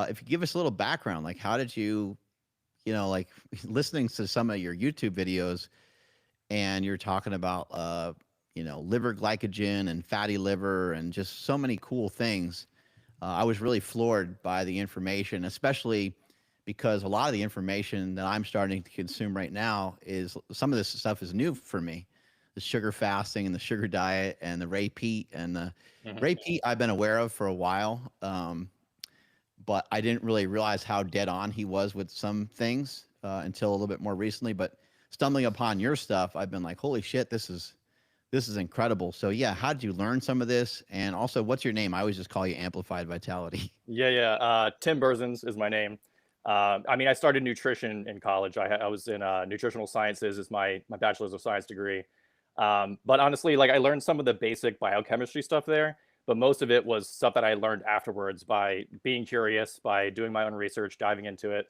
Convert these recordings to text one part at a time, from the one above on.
If you give us a little background, like how did you, like listening to some of your YouTube videos and you're talking about, liver glycogen and fatty liver and just so many cool things. I was really floored by the information, especially because a lot of the information that I'm starting to consume right now is some of this stuff is new for me. The sugar fasting and the sugar diet and the Ray Peat and the Hmm. Ray Peat I've been aware of for a while, but I didn't really realize how dead on he was with some things until a little bit more recently. But stumbling upon your stuff, I've been like, holy shit, this is incredible. So yeah, how did you learn some of this? And also, what's your name? I always just call you Amplified Vitality. Yeah. Tim Berzins is my name. I mean, I started nutrition in college. I was in nutritional sciences is my bachelor's of science degree. But honestly, like I learned some of the basic biochemistry stuff there, but most of it was stuff that I learned afterwards by being curious, by doing my own research, diving into it.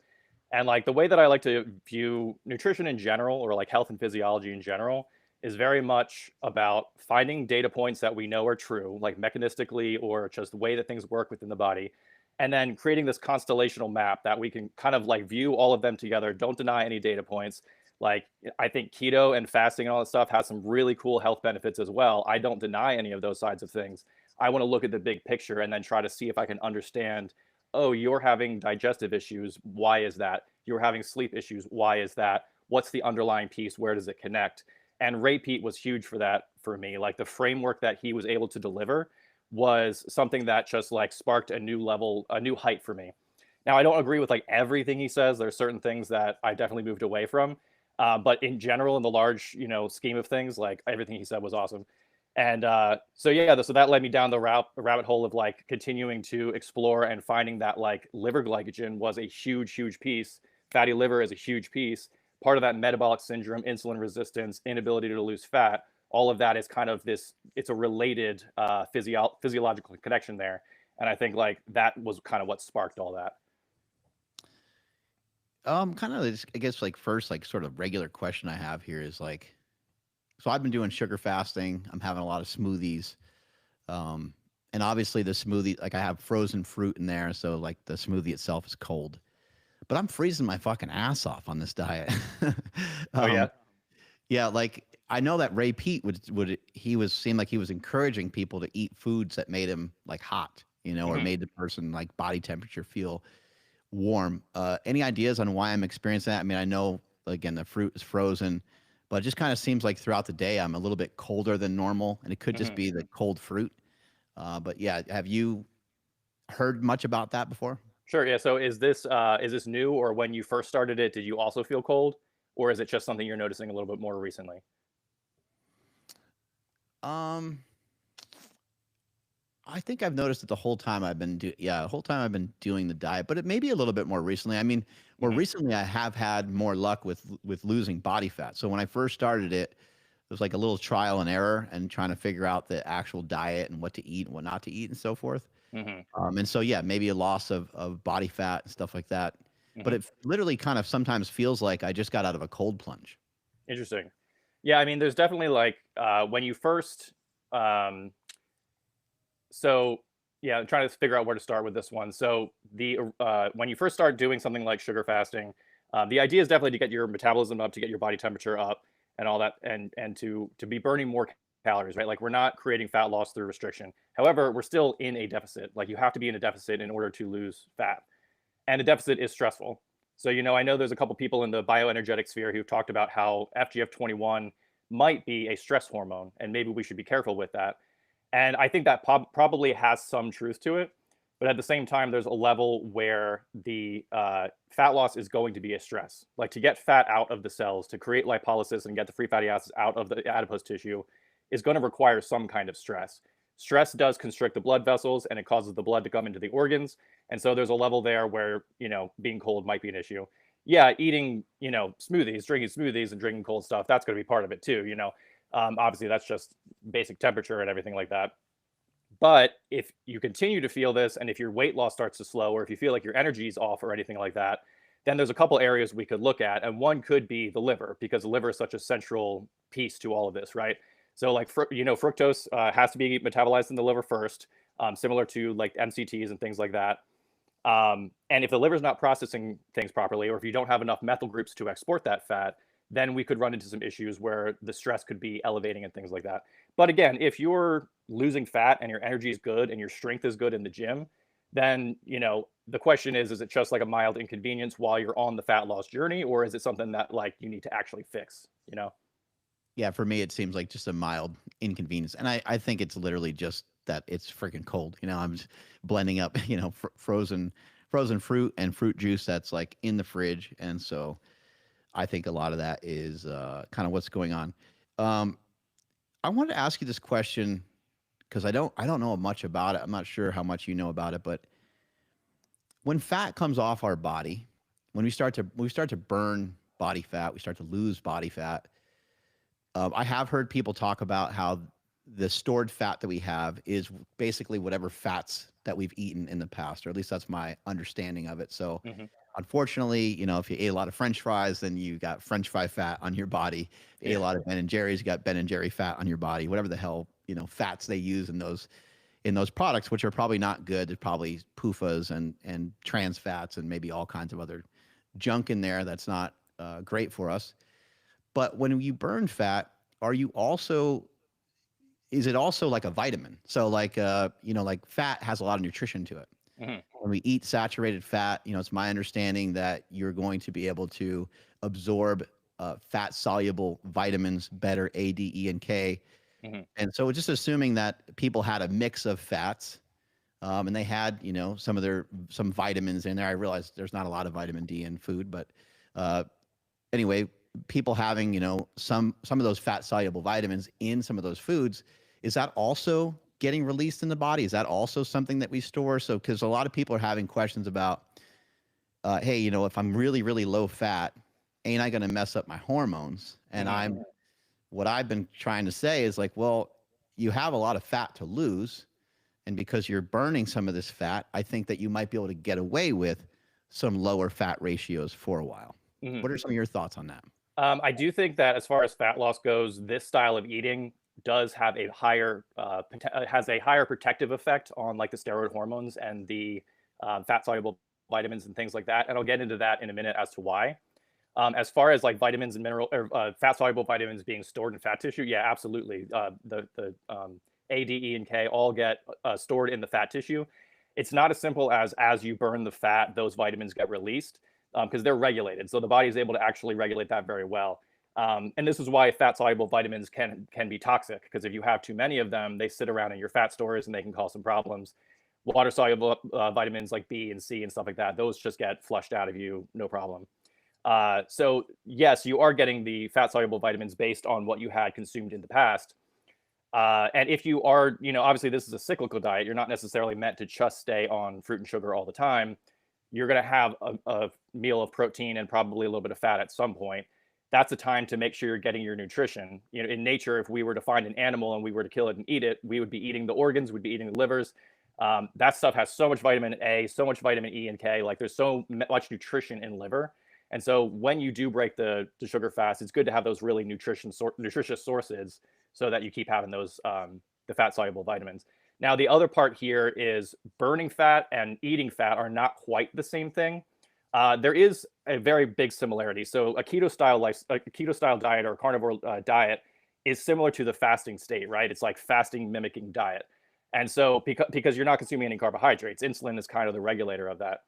And like the way that I like to view nutrition in general, or like health and physiology in general, is very much about finding data points that we know are true, like mechanistically or just the way that things work within the body, and then creating this constellational map that we can kind of like view all of them together. Don't deny any data points. Like I think keto and fasting and all that stuff has some really cool health benefits as well. I don't deny any of those sides of things. I want to look at the big picture and then try to see if I can understand, oh, you're having digestive issues. Why is that? You're having sleep issues. Why is that? What's the underlying piece? Where does it connect? And Ray Peat was huge for that for me. Like the framework that he was able to deliver was something that just like sparked a new level, a new height for me. Now, I don't agree with like everything he says. There's certain things that I definitely moved away from. But in general, in the large, scheme of things, like everything he said was awesome. And so yeah, so that led me down the rabbit hole of like continuing to explore and finding that like liver glycogen was a huge, huge piece. Fatty liver is a huge piece. Part of that metabolic syndrome, insulin resistance, inability to lose fat, all of that is kind of this. It's a related physiological connection there, and I think like that was kind of what sparked all that. Kind of, I guess, like first, like sort of regular question I have here is like, so I've been doing sugar fasting. I'm having a lot of smoothies. Um, and obviously the smoothie, like I have frozen fruit in there, so like the smoothie itself is cold. But I'm freezing my fucking ass off on this diet. Oh yeah. um, yeah, like I know that Ray Peat would he was seemed like he was encouraging people to eat foods that made him like hot, or Hmm. made the person like body temperature feel warm. Any ideas on why I'm experiencing that? I mean, I know again the fruit is frozen, but it just kind of seems like throughout the day I'm a little bit colder than normal, and it could just Hmm. be the cold fruit. But yeah, have you heard much about that before? Sure. Yeah. So is this new, or when you first started it, did you also feel cold, or is it just something you're noticing a little bit more recently? Um, I think I've noticed it the whole time the whole time I've been doing the diet, but it may be a little bit more recently. I mean, more Hmm. recently I have had more luck with losing body fat. So when I first started it, it was like a little trial and error and trying to figure out the actual diet and what to eat and what not to eat and so forth. Hmm. And so yeah, maybe a loss of body fat and stuff like that. But Hmm. it literally kind of sometimes feels like I just got out of a cold plunge. Interesting. Yeah. I mean, there's definitely like when you first. So yeah, I'm trying to figure out where to start with this one. So the when you first start doing something like sugar fasting, the idea is definitely to get your metabolism up, to get your body temperature up, and all that, and to be burning more calories, right? Like we're not creating fat loss through restriction. However, we're still in a deficit. Like you have to be in a deficit in order to lose fat, and the deficit is stressful. So I know there's a couple people in the bioenergetic sphere who've talked about how FGF21 might be a stress hormone, and maybe we should be careful with that. And I think that probably has some truth to it. But at the same time, there's a level where the fat loss is going to be a stress. Like to get fat out of the cells, to create lipolysis and get the free fatty acids out of the adipose tissue is going to require some kind of stress. Stress does constrict the blood vessels and it causes the blood to come into the organs. And so there's a level there where, being cold might be an issue. Yeah, eating, smoothies, drinking smoothies and drinking cold stuff, that's going to be part of it too. Obviously, that's just basic temperature and everything like that. But if you continue to feel this, and if your weight loss starts to slow, or if you feel like your energy is off or anything like that, then there's a couple areas we could look at. And one could be the liver, because the liver is such a central piece to all of this, right? So, like, fructose has to be metabolized in the liver first, similar to like MCTs and things like that. And if the liver's not processing things properly, or if you don't have enough methyl groups to export that fat, then we could run into some issues where the stress could be elevating and things like that. But again, if you're losing fat and your energy is good and your strength is good in the gym, then, the question is it just like a mild inconvenience while you're on the fat loss journey, or is it something that like you need to actually fix, Yeah, for me, it seems like just a mild inconvenience. And I think it's literally just that it's freaking cold. I'm just blending up, frozen fruit and fruit juice that's like in the fridge. And so I think a lot of that is kind of what's going on. I wanted to ask you this question because I don't know much about it. I'm not sure how much you know about it, but when fat comes off our body, when we start to burn body fat, we start to lose body fat. I have heard people talk about how the stored fat that we have is basically whatever fats that we've eaten in the past, or at least that's my understanding of it. So, hmm unfortunately, if you ate a lot of French fries, then you got French fry fat on your body. If you ate a Yeah. lot of Ben and Jerry's, you got Ben and Jerry fat on your body. Whatever the hell fats they use in those products, which are probably not good. There's probably PUFAs and trans fats and maybe all kinds of other junk in there that's not great for us. But when you burn fat, are you also is it also like a vitamin? So like like fat has a lot of nutrition to it. hmm When we eat saturated fat, it's my understanding that you're going to be able to absorb fat soluble vitamins better, A, D, E, and K. hmm And so just assuming that people had a mix of fats, and they had some vitamins in there. I realize there's not a lot of vitamin D in food, but uh, anyway, people having some of those fat soluble vitamins in some of those foods, is that also getting released in the body? Is that also something that we store? So because a lot of people are having questions about, hey, if I'm really really low fat, ain't I going to mess up my hormones? And hmm what I've been trying to say is like, well, you have a lot of fat to lose, and because you're burning some of this fat, I think that you might be able to get away with some lower fat ratios for a while. hmm What are some of your thoughts on that? I do think that as far as fat loss goes, this style of eating does have a higher has a higher protective effect on like the steroid hormones and the fat soluble vitamins and things like that. And I'll get into that in a minute as to why. As far as like vitamins and mineral or fat soluble vitamins being stored in fat tissue, yeah, absolutely. The A, D, E, and K all get stored in the fat tissue. It's not as simple as you burn the fat, those vitamins get released because they're regulated. So the body is able to actually regulate that very well. And this is why fat soluble vitamins can be toxic, because if you have too many of them, they sit around in your fat stores and they can cause some problems. Water soluble vitamins like B and C and stuff like that, those just get flushed out of you, no problem. So yes, you are getting the fat soluble vitamins based on what you had consumed in the past. And if you are, obviously this is a cyclical diet. You're not necessarily meant to just stay on fruit and sugar all the time. You're going to have a meal of protein and probably a little bit of fat at some point. That's a time to make sure you're getting your nutrition. In nature, if we were to find an animal and we were to kill it and eat it, we would be eating the organs, we'd be eating the livers. That stuff has so much vitamin A, so much vitamin E and K. Like there's so much nutrition in liver. And so when you do break the sugar fast, it's good to have those really nutritious sources so that you keep having those the fat soluble vitamins. Now, the other part here is burning fat and eating fat are not quite the same thing. There is a very big similarity. So a keto style diet or a carnivore diet is similar to the fasting state, right? It's like fasting mimicking diet. And so because you're not consuming any carbohydrates, insulin is kind of the regulator of that.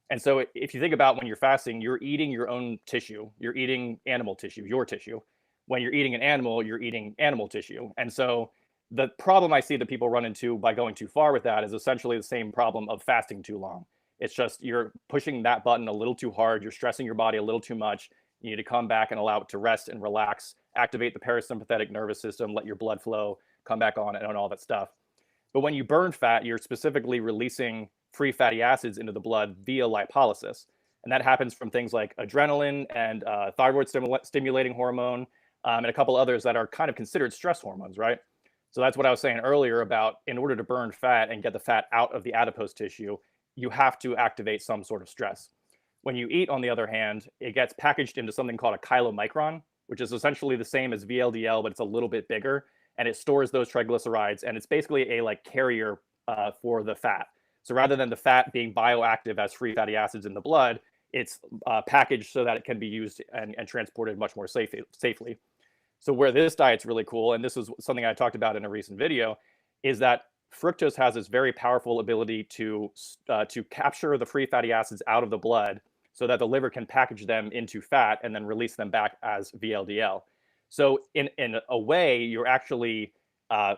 And so if you think about when you're fasting, you're eating your own tissue, you're eating animal tissue, your tissue. When you're eating an animal, you're eating animal tissue. And so the problem I see that people run into by going too far with that is essentially the same problem of fasting too long. It's just you're pushing that button a little too hard, you're stressing your body a little too much. You need to come back and allow it to rest and relax, activate the parasympathetic nervous system, let your blood flow come back on and all that stuff. But when you burn fat, you're specifically releasing free fatty acids into the blood via lipolysis. And that happens from things like adrenaline and thyroid stimulating hormone and a couple others that are kind of considered stress hormones, right? So that's what I was saying earlier about in order to burn fat and get the fat out of the adipose tissue, you have to activate some sort of stress. When you eat, on the other hand, it gets packaged into something called a chylomicron, which is essentially the same as VLDL, but it's a little bit bigger, and it stores those triglycerides, and it's basically a like carrier for the fat. So rather than the fat being bioactive as free fatty acids in the blood, it's packaged so that it can be used and transported much more safely. So where this diet's really cool, and this is something I talked about in a recent video, is that fructose has this very powerful ability to capture the free fatty acids out of the blood so that the liver can package them into fat and then release them back as VLDL. So in a way, you're actually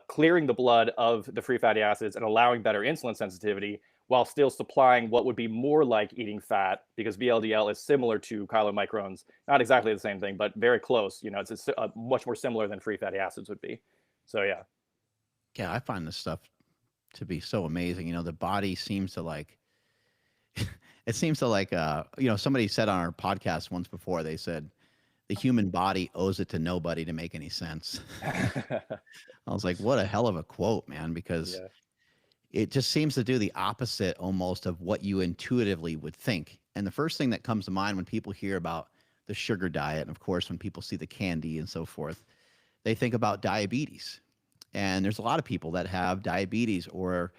clearing the blood of the free fatty acids and allowing better insulin sensitivity while still supplying what would be more like eating fat, because VLDL is similar to chylomicrons, not exactly the same thing, but very close. You know, it's much more similar than free fatty acids would be. So yeah. Yeah, I find this stuff to be so amazing. You know, the body seems to like, it seems to like, you know, somebody said on our podcast once before, they said, the human body owes it to nobody to make any sense. I was like, what a hell of a quote, man, because Yeah. it just seems to do the opposite almost of what you intuitively would think. And the first thing that comes to mind when people hear about the sugar diet, and of course, when people see the candy and so forth, they think about diabetes. And there's a lot of people that have diabetes, or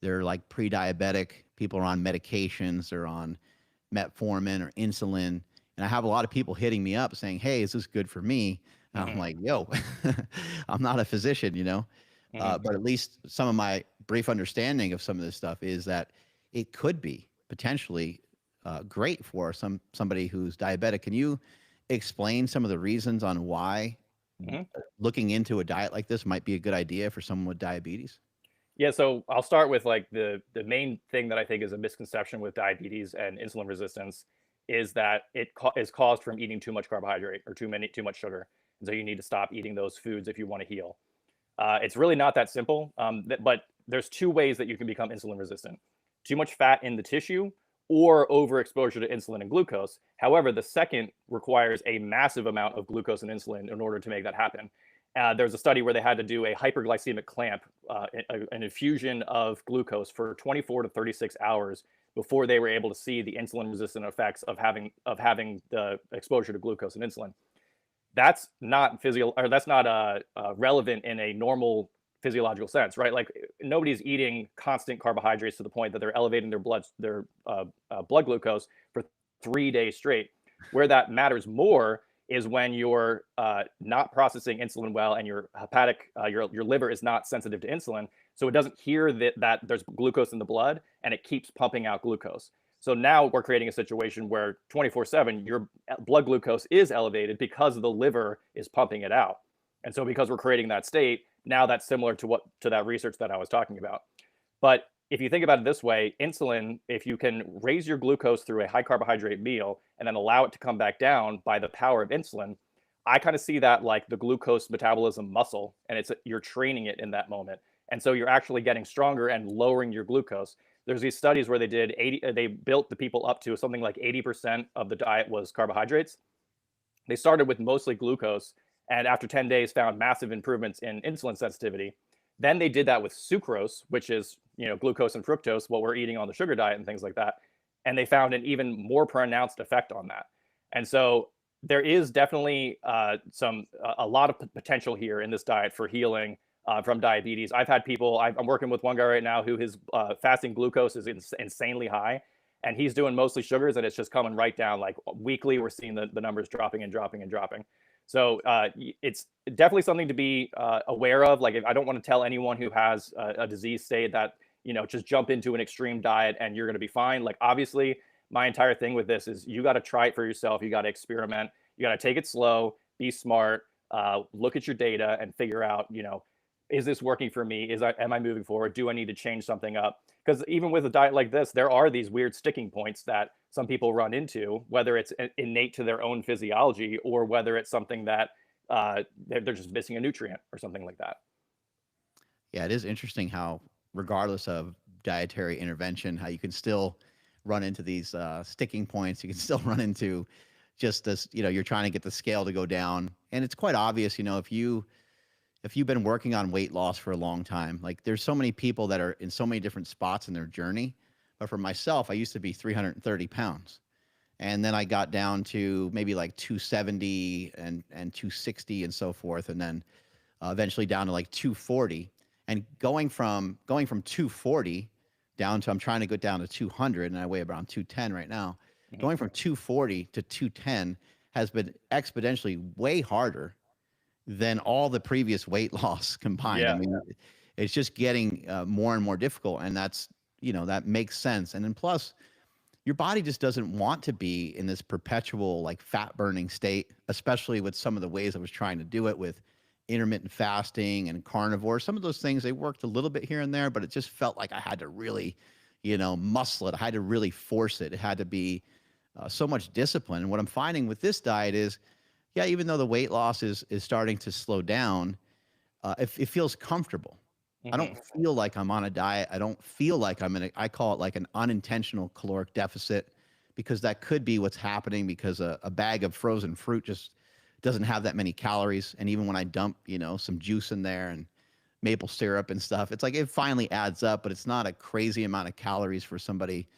they're like pre-diabetic. People are on medications, they're on metformin or insulin. And I have a lot of people hitting me up saying, hey, is this good for me? And I'm Mm-hmm. like, yo, I'm not a physician, you know? Mm-hmm. But at least some of my brief understanding of some of this stuff is that it could be potentially great for somebody who's diabetic. Can you explain some of the reasons on why Mm-hmm. looking into a diet like this might be a good idea for someone with diabetes? Yeah, so I'll start with like the main thing that I think is a misconception with diabetes and insulin resistance is that it is caused from eating too much carbohydrate or too much sugar, and so you need to stop eating those foods if you want to heal. It's really not that simple, but there's two ways that you can become insulin resistant: too much fat in the tissue or overexposure to insulin and glucose. However, the second requires a massive amount of glucose and insulin in order to make that happen. There's a study where they had to do a hyperglycemic clamp, an infusion of glucose for 24 to 36 hours before they were able to see the insulin resistant effects of having the exposure to glucose and insulin. That's not relevant in a normal physiological sense, right? Like nobody's eating constant carbohydrates to the point that they're elevating their blood glucose for 3 days straight. Where that matters more is when you're not processing insulin well, and your your liver is not sensitive to insulin, so it doesn't hear that there's glucose in the blood, and it keeps pumping out glucose. So now we're creating a situation where 24/7 your blood glucose is elevated because the liver is pumping it out. And so because we're creating that state, now that's similar to that research that I was talking about. But if you think about it this way, insulin, if you can raise your glucose through a high carbohydrate meal and then allow it to come back down by the power of insulin, I kind of see that like the glucose metabolism muscle, and you're training it in that moment. And so you're actually getting stronger and lowering your glucose. There's these studies where they built the people up to something like 80% of the diet was carbohydrates. They started with mostly glucose, and after 10 days found massive improvements in insulin sensitivity. Then they did that with sucrose, which is, glucose and fructose, what we're eating on the sugar diet and things like that. And they found an even more pronounced effect on that. And so there is definitely a lot of potential here in this diet for healing from diabetes. I've had people, I'm working with one guy right now who his fasting glucose is insanely high, and he's doing mostly sugars, and it's just coming right down. Like weekly, we're seeing the numbers dropping and dropping and dropping. So it's definitely something to be aware of. Like, I don't want to tell anyone who has a disease state that, just jump into an extreme diet and you're going to be fine. Like, obviously, my entire thing with this is you got to try it for yourself. You got to experiment. You got to take it slow, be smart, look at your data and figure out, is this working for me? Am I moving forward? Do I need to change something up? Because even with a diet like this, there are these weird sticking points that some people run into, whether it's innate to their own physiology or whether it's something that they're just missing a nutrient or something like that. Yeah, it is interesting how, regardless of dietary intervention, how you can still run into these sticking points. You can still run into just this, you're trying to get the scale to go down. And it's quite obvious, if you've been working on weight loss for a long time, like there's so many people that are in so many different spots in their journey. But for myself, I used to be 330 pounds. And then I got down to maybe like 270 and 260 and so forth. And then eventually down to like 240. And going from 240 down to, I'm trying to go down to 200 and I weigh around 210 right now. Mhm. Going from 240 to 210 has been exponentially way harder than all the previous weight loss combined. I Yeah. mean, it's just getting more and more difficult. And that's, that makes sense. And then plus, your body just doesn't want to be in this perpetual like fat burning state, especially with some of the ways I was trying to do it with intermittent fasting and carnivore. Some of those things, they worked a little bit here and there, but it just felt like I had to really, muscle it. I had to really force it. It had to be so much discipline. And what I'm finding with this diet is, yeah, even though the weight loss is starting to slow down, it feels comfortable. I don't Mhm. feel like I'm on a diet. I don't feel like I'm in a, I call it like an unintentional caloric deficit, because that could be what's happening, because a bag of frozen fruit just doesn't have that many calories. And even when I dump, some juice in there and maple syrup and stuff, it's like it finally adds up, but it's not a crazy amount of calories for somebody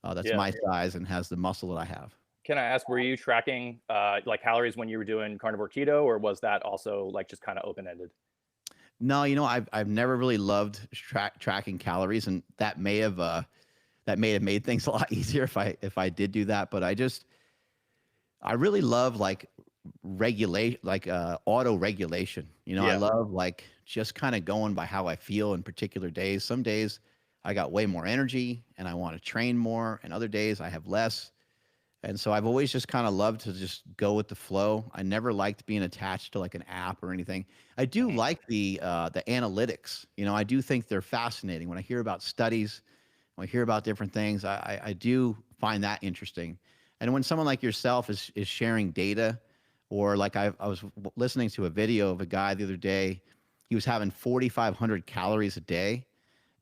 that's Yeah. my size and has the muscle that I have. Can I ask, were you tracking like calories when you were doing carnivore keto, or was that also like just kind of open ended? No, I've never really loved tracking calories, and that may have made things a lot easier if I did do that. But I really love like regulate, like auto regulation. I Yeah. love like just kind of going by how I feel in particular days. Some days I got way more energy and I want to train more, and other days I have less. And so I've always just kind of loved to just go with the flow. I never liked being attached to like an app or anything. I do Mhm. like the analytics. I do think they're fascinating. When I hear about studies, when I hear about different things, I do find that interesting. And when someone like yourself is sharing data, or like I was listening to a video of a guy the other day, he was having 4,500 calories a day,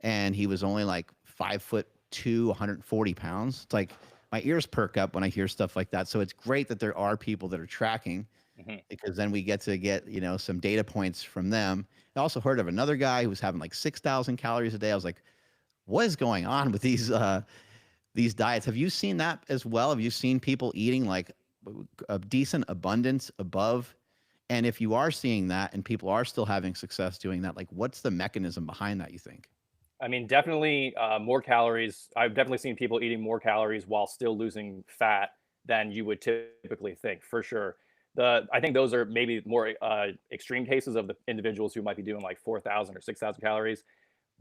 and he was only like 5'2", 140 pounds. It's like my ears perk up when I hear stuff like that. So it's great that there are people that are tracking, Mhm. because then we get to get, some data points from them. I also heard of another guy who was having like 6,000 calories a day. I was like, what is going on with these diets? Have you seen that as well? Have you seen people eating like a decent abundance above? And if you are seeing that and people are still having success doing that, like what's the mechanism behind that, you think? I mean, definitely more calories. I've definitely seen people eating more calories while still losing fat than you would typically think, for sure. I think those are maybe more extreme cases of the individuals who might be doing like 4,000 or 6,000 calories,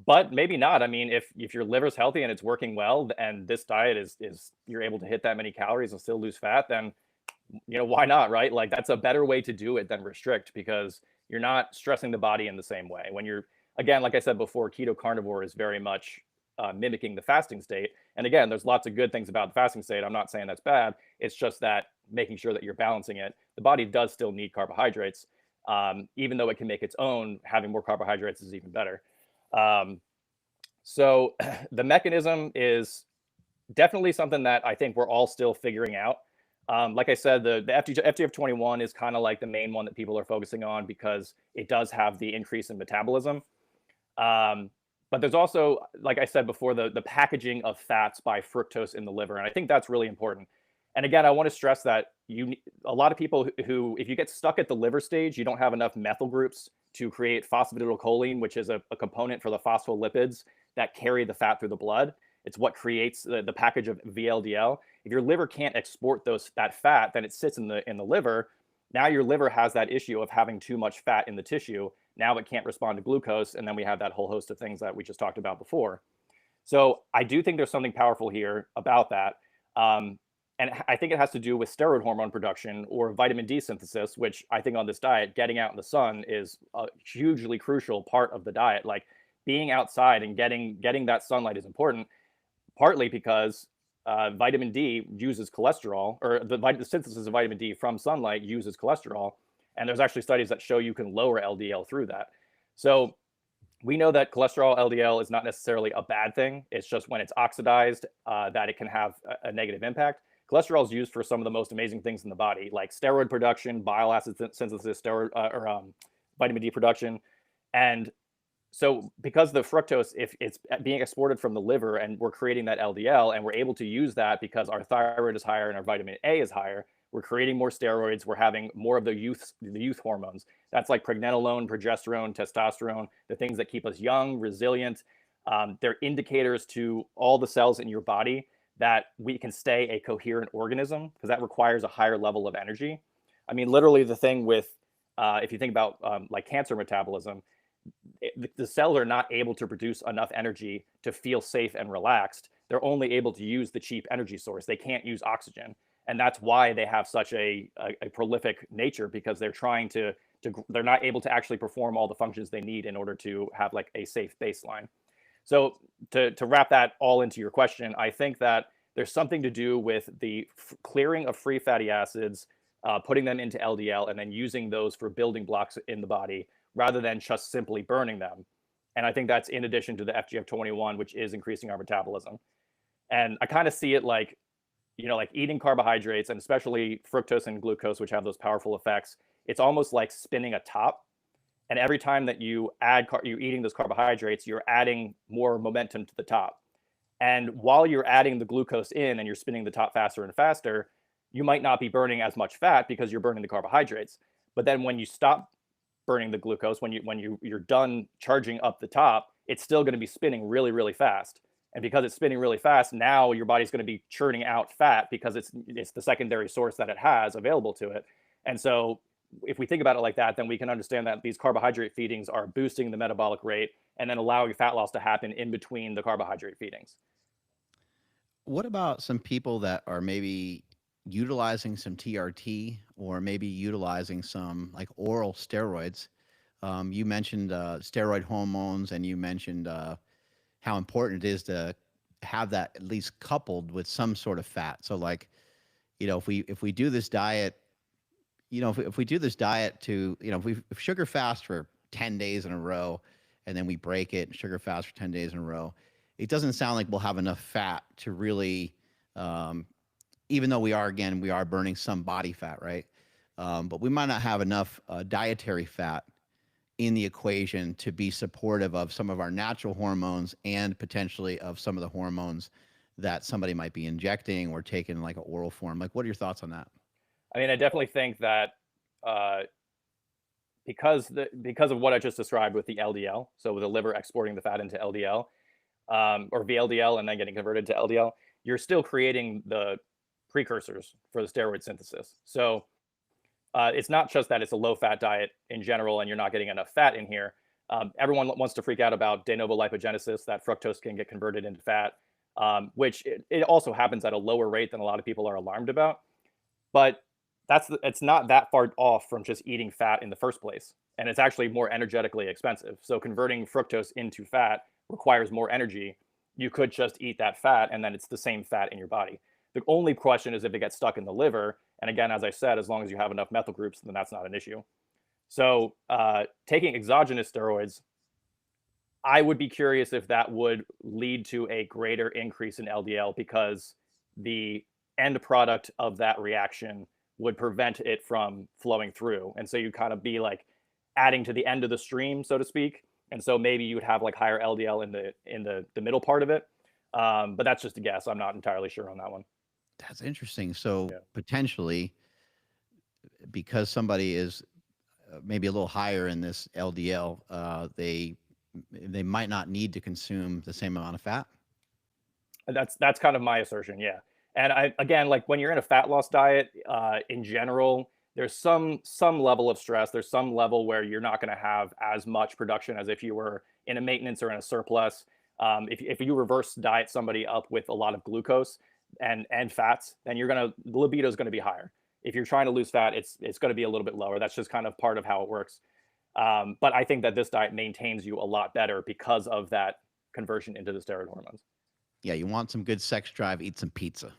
but maybe not. I mean, if your liver's healthy and it's working well, and this diet is you're able to hit that many calories and still lose fat, then why not, right? Like that's a better way to do it than restrict, because you're not stressing the body in the same way. When you're, again, like I said before, keto carnivore is very much mimicking the fasting state. And again, there's lots of good things about the fasting state. I'm not saying that's bad. It's just that making sure that you're balancing it. The body does still need carbohydrates, even though it can make its own. Having more carbohydrates is even better. Um, so the mechanism is definitely something that I think we're all still figuring out. Like I said, the FGF21 is kind of like the main one that people are focusing on, because it does have the increase in metabolism. Um, but there's also, like I said before, the packaging of fats by fructose in the liver, and I think that's really important. And again, I want to stress that a lot of people who, if you get stuck at the liver stage, you don't have enough methyl groups to create phosphatidylcholine, which is a component for the phospholipids that carry the fat through the blood. It's what creates the package of VLDL. If your liver can't export that fat, then it sits in the liver. Now your liver has that issue of having too much fat in the tissue. Now it can't respond to glucose, and then we have that whole host of things that we just talked about before. So I do think there's something powerful here about that. Um, and I think it has to do with steroid hormone production or vitamin D synthesis, which I think on this diet, getting out in the sun is a hugely crucial part of the diet. Like being outside and getting that sunlight is important, partly because vitamin D uses cholesterol, or the synthesis of vitamin D from sunlight uses cholesterol. And there's actually studies that show you can lower LDL through that. So we know that cholesterol LDL is not necessarily a bad thing. It's just when it's oxidized that it can have a negative impact. Cholesterol is used for some of the most amazing things in the body, like steroid production, bile acid synthesis, vitamin D production. And so because the fructose, if it's being exported from the liver and we're creating that LDL, and we're able to use that because our thyroid is higher and our vitamin A is higher, we're creating more steroids, we're having more of the youth hormones. That's like pregnenolone, progesterone, testosterone, the things that keep us young, resilient. They're indicators to all the cells in your body that we can stay a coherent organism, because that requires a higher level of energy. I mean, literally the thing with, if you think about like cancer metabolism, the cells are not able to produce enough energy to feel safe and relaxed. They're only able to use the cheap energy source. They can't use oxygen. And that's why they have such a prolific nature, because they're trying to they're not able to actually perform all the functions they need in order to have like a safe baseline. So to wrap that all into your question, I think that there's something to do with the clearing of free fatty acids, putting them into LDL, and then using those for building blocks in the body rather than just simply burning them. And I think that's in addition to the FGF21, which is increasing our metabolism. And I kind of see it like, like eating carbohydrates, and especially fructose and glucose, which have those powerful effects. It's almost like spinning a top. And every time that you you're eating those carbohydrates, you're adding more momentum to the top. And while you're adding the glucose in and you're spinning the top faster and faster, you might not be burning as much fat because you're burning the carbohydrates. But then when you stop burning the glucose, when you're done charging up the top, it's still going to be spinning really, really fast. And because it's spinning really fast, now your body's going to be churning out fat because it's the secondary source that it has available to it. And so if we think about it like that, then we can understand that these carbohydrate feedings are boosting the metabolic rate and then allowing fat loss to happen in between the carbohydrate feedings. What about some people that are maybe utilizing some TRT or maybe utilizing some like oral steroids? You mentioned steroid hormones, and you mentioned how important it is to have that at least coupled with some sort of fat. So like, if we do this diet, if we do this diet to, if sugar fast for 10 days in a row, and then we break it and sugar fast for 10 days in a row, it doesn't sound like we'll have enough fat to really, even though we are burning some body fat, right? But we might not have enough dietary fat in the equation to be supportive of some of our natural hormones and potentially of some of the hormones that somebody might be injecting or taking like an oral form. Like, what are your thoughts on that? I mean, I definitely think that because of what I just described with the LDL, so with the liver exporting the fat into LDL, or VLDL and then getting converted to LDL, you're still creating the precursors for the steroid synthesis. So it's not just that it's a low-fat diet in general and you're not getting enough fat in here. Everyone wants to freak out about de novo lipogenesis, that fructose can get converted into fat, which it also happens at a lower rate than a lot of people are alarmed about. But it's not that far off from just eating fat in the first place. And it's actually more energetically expensive. So converting fructose into fat requires more energy. You could just eat that fat and then it's the same fat in your body. The only question is if it gets stuck in the liver. And again, as I said, as long as you have enough methyl groups, then that's not an issue. So taking exogenous steroids, I would be curious if that would lead to a greater increase in LDL, because the end product of that reaction would prevent it from flowing through. And so you kind of be like adding to the end of the stream, so to speak. And so maybe you would have like higher LDL in the middle part of it. But that's just a guess. I'm not entirely sure on that one. That's interesting. So Yeah. potentially, because somebody is maybe a little higher in this LDL, they might not need to consume the same amount of fat. That's kind of my assertion, yeah. And again, like when you're in a fat loss diet, in general, there's some level of stress. There's some level where you're not going to have as much production as if you were in a maintenance or in a surplus. If you reverse diet somebody up with a lot of glucose and fats, then the libido is going to be higher. If you're trying to lose fat, it's going to be a little bit lower. That's just kind of part of how it works. But I think that this diet maintains you a lot better because of that conversion into the steroid hormones. Yeah, you want some good sex drive, eat some pizza.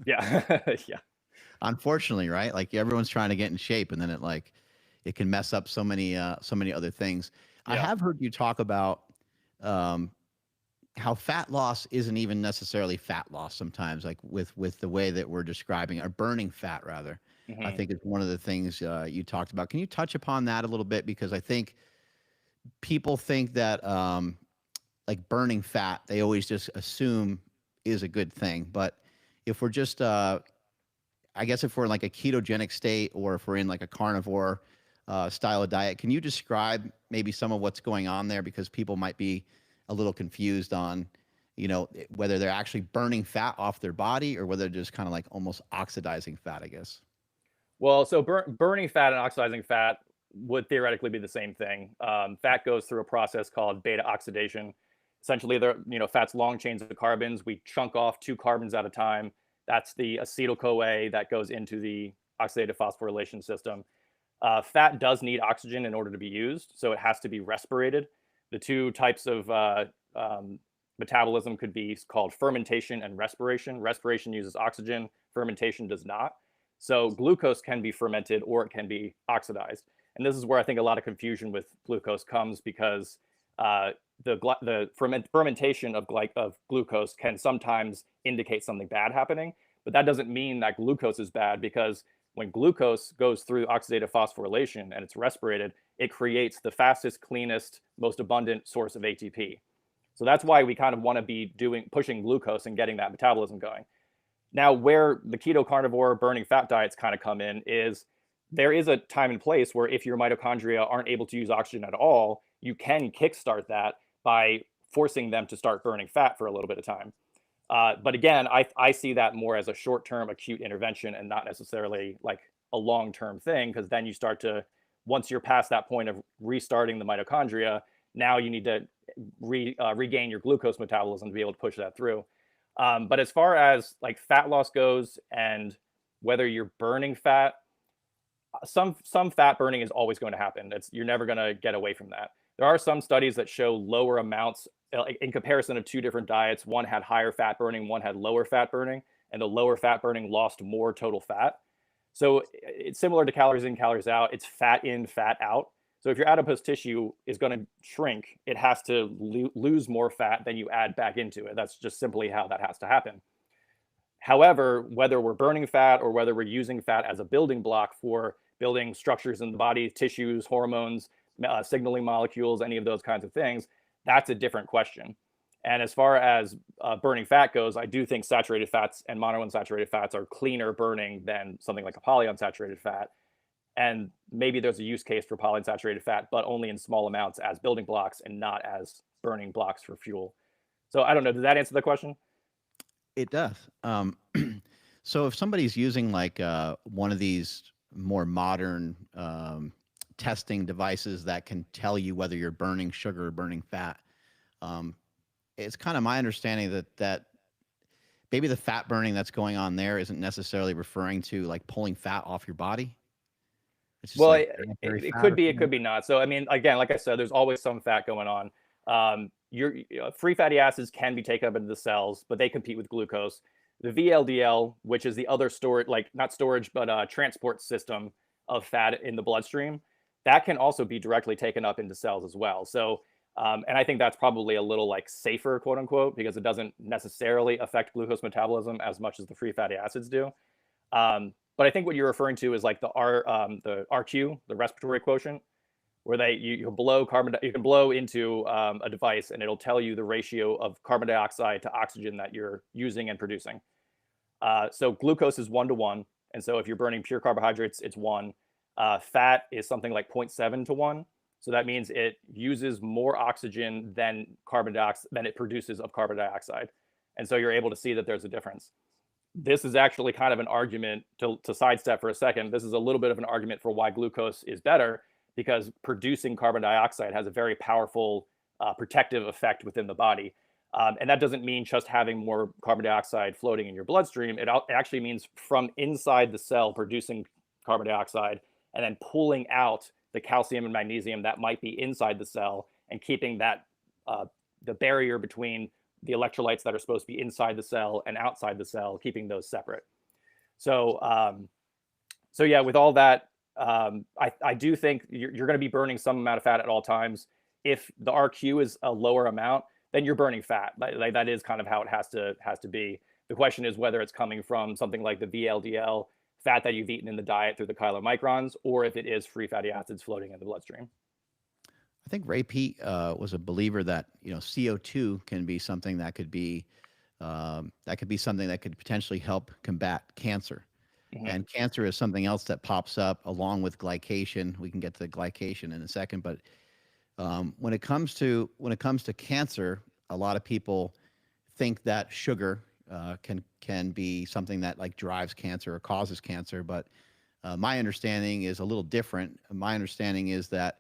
Yeah. Yeah. Unfortunately, right? Like everyone's trying to get in shape, and then it can mess up so many other things. I Yeah. have heard you talk about how fat loss isn't even necessarily fat loss sometimes, like with the way that we're describing, or burning fat rather. I Hmm. think is one of the things you talked about. Can you touch upon that a little bit? Because I think people think that like burning fat, they always just assume is a good thing. But if we're just, I guess if we're in like a ketogenic state, or if we're in like a carnivore style of diet, can you describe maybe some of what's going on there? Because people might be a little confused on, whether they're actually burning fat off their body or whether they're just kind of like almost oxidizing fat, I guess. Well, so burning fat and oxidizing fat would theoretically be the same thing. Fat goes through a process called beta oxidation. Essentially, fat's long chains of carbons. We chunk off 2 carbons at a time. That's the acetyl-CoA that goes into the oxidative phosphorylation system. Fat does need oxygen in order to be used, so it has to be respirated. The 2 types of metabolism could be called fermentation and respiration. Respiration uses oxygen, fermentation does not. So glucose can be fermented or it can be oxidized. And this is where I think a lot of confusion with glucose comes, because the fermentation of glucose can sometimes indicate something bad happening, but that doesn't mean that glucose is bad, because when glucose goes through oxidative phosphorylation and it's respirated, it creates the fastest, cleanest, most abundant source of ATP. So that's why we kind of want to be pushing glucose and getting that metabolism going. Now, where the keto carnivore burning fat diets kind of come in is there is a time and place where if your mitochondria aren't able to use oxygen at all, you can kickstart that by forcing them to start burning fat for a little bit of time. But again, I see that more as a short-term acute intervention and not necessarily like a long-term thing, because then you start to, once you're past that point of restarting the mitochondria, now you need to regain your glucose metabolism to be able to push that through. But as far as like fat loss goes and whether you're burning fat, some fat burning is always going to happen. You're never going to get away from that. There are some studies that show lower amounts in comparison of 2 different diets. One had higher fat burning, one had lower fat burning, and the lower fat burning lost more total fat. So it's similar to calories in, calories out. It's fat in, fat out. So if your adipose tissue is going to shrink, it has to lose more fat than you add back into it. That's just simply how that has to happen. However, whether we're burning fat or whether we're using fat as a building block for building structures in the body, tissues, hormones, signaling molecules, any of those kinds of things, that's a different question. And as far as burning fat goes, I do think saturated fats and monounsaturated fats are cleaner burning than something like a polyunsaturated fat. And maybe there's a use case for polyunsaturated fat, but only in small amounts as building blocks and not as burning blocks for fuel. So I don't know. Does that answer the question? It does. So if somebody's using like one of these more modern testing devices that can tell you whether you're burning sugar or burning fat, it's kind of my understanding that maybe the fat burning that's going on there isn't necessarily referring to like pulling fat off your body. It's just Well, like it could be, it could be not. So, I mean, again, like I said, there's always some fat going on. Free fatty acids can be taken up into the cells, but they compete with glucose. The VLDL, which is the other storage, like not storage, but transport system of fat in the bloodstream, that can also be directly taken up into cells as well. So, and I think that's probably a little like safer, quote unquote, because it doesn't necessarily affect glucose metabolism as much as the free fatty acids do. But I think what you're referring to is like the RQ, the respiratory quotient, where you can blow into a device and it'll tell you the ratio of carbon dioxide to oxygen that you're using and producing. So glucose is 1 to 1, and so if you're burning pure carbohydrates, it's 1. Fat is something like 0.7 to 1. So that means it uses more oxygen than carbon dioxide than it produces of carbon dioxide, and so you're able to see that there's a difference. This is actually kind of an argument to sidestep for a second. This is a little bit of an argument for why glucose is better, because producing carbon dioxide has a very powerful protective effect within the body. And that doesn't mean just having more carbon dioxide floating in your bloodstream. It actually means from inside the cell producing carbon dioxide and then pulling out the calcium and magnesium that might be inside the cell and keeping that the barrier between the electrolytes that are supposed to be inside the cell and outside the cell, keeping those separate. So, so yeah, with all that, I do think you're going to be burning some amount of fat at all times. If the RQ is a lower amount, then you're burning fat. Like that is kind of how it has to be. The question is whether it's coming from something like the VLDL, fat that you've eaten in the diet through the chylomicrons, or if it is free fatty acids floating in the bloodstream. I think Ray Peat was a believer that CO2 can be something that could be something that could potentially help combat cancer. Mm-hmm. And cancer is something else that pops up along with glycation. We can get to the glycation in a second, but When it comes to cancer, a lot of people think that sugar can be something that like drives cancer or causes cancer, but my understanding is a little different. My understanding is that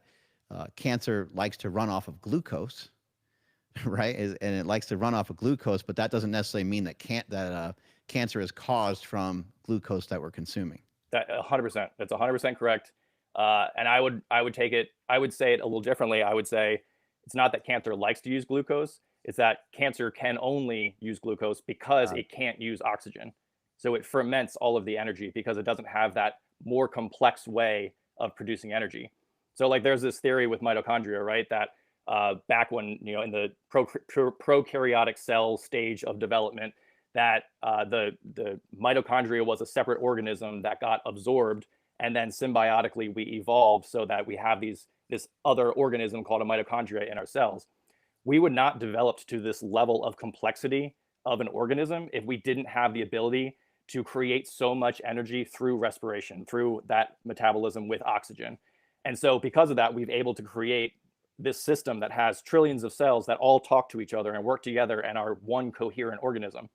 cancer likes to run off of glucose, right? And it likes to run off of glucose, but that doesn't necessarily mean that cancer is caused from glucose that we're consuming. That 100%. That's 100% correct. And I would say it a little differently. I would say it's not that cancer likes to use glucose. It's that cancer can only use glucose because it can't use oxygen. So it ferments all of the energy because it doesn't have that more complex way of producing energy. So like there's this theory with mitochondria, right? That back when, in the prokaryotic cell stage of development, that the mitochondria was a separate organism that got absorbed, and then symbiotically we evolved so that we have this other organism called a mitochondria in our cells. We would not develop to this level of complexity of an organism if we didn't have the ability to create so much energy through respiration, through that metabolism with oxygen. And so because of that, we've able to create this system that has trillions of cells that all talk to each other and work together and are one coherent organism.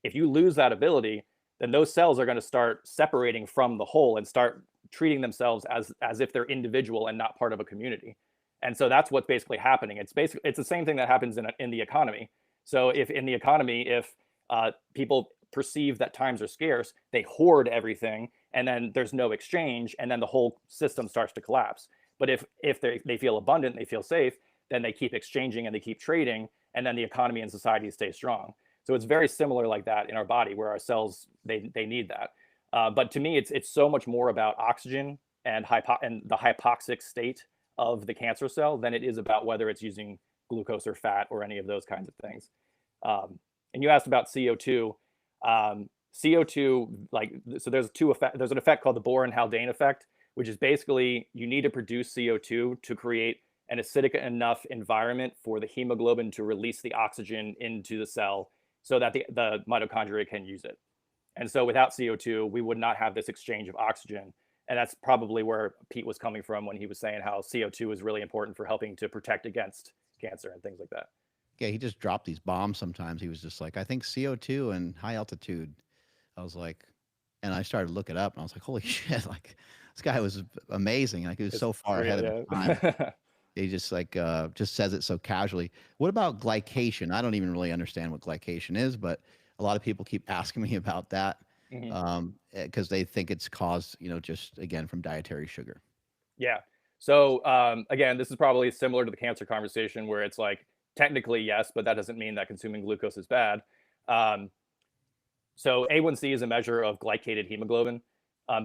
If you lose that ability, then those cells are going to start separating from the whole and start treating themselves as if they're individual and not part of a community. And so that's what's basically happening. It's the same thing that happens in the economy. So if in the economy, if people perceive that times are scarce, they hoard everything, and then there's no exchange, and then the whole system starts to collapse. But if they feel abundant, they feel safe, then they keep exchanging and they keep trading, and then the economy and society stay strong. So it's very similar like that in our body, where our cells they need that. But to me, it's so much more about oxygen and the hypoxic state of the cancer cell than it is about whether it's using glucose or fat or any of those kinds of things. And you asked about CO2. CO2, so there's an effect called the Bohren-Haldane effect, which is basically you need to produce CO2 to create an acidic enough environment for the hemoglobin to release the oxygen into the cell so that the mitochondria can use it. And so without CO2, we would not have this exchange of oxygen. And that's probably where Pete was coming from when he was saying how CO2 is really important for helping to protect against cancer and things like that. Yeah, he just dropped these bombs sometimes. He was just like, I think CO2 and high altitude. I was like, and I started to look it up, and I was like, holy shit, like this guy was amazing. Like he was so far ahead of his time. He just just says it so casually. What about glycation? I don't even really understand what glycation is, but a lot of people keep asking me about that because they think it's caused, just again from dietary sugar. Yeah. So again, this is probably similar to the cancer conversation where it's like technically yes, but that doesn't mean that consuming glucose is bad. So A1C is a measure of glycated hemoglobin.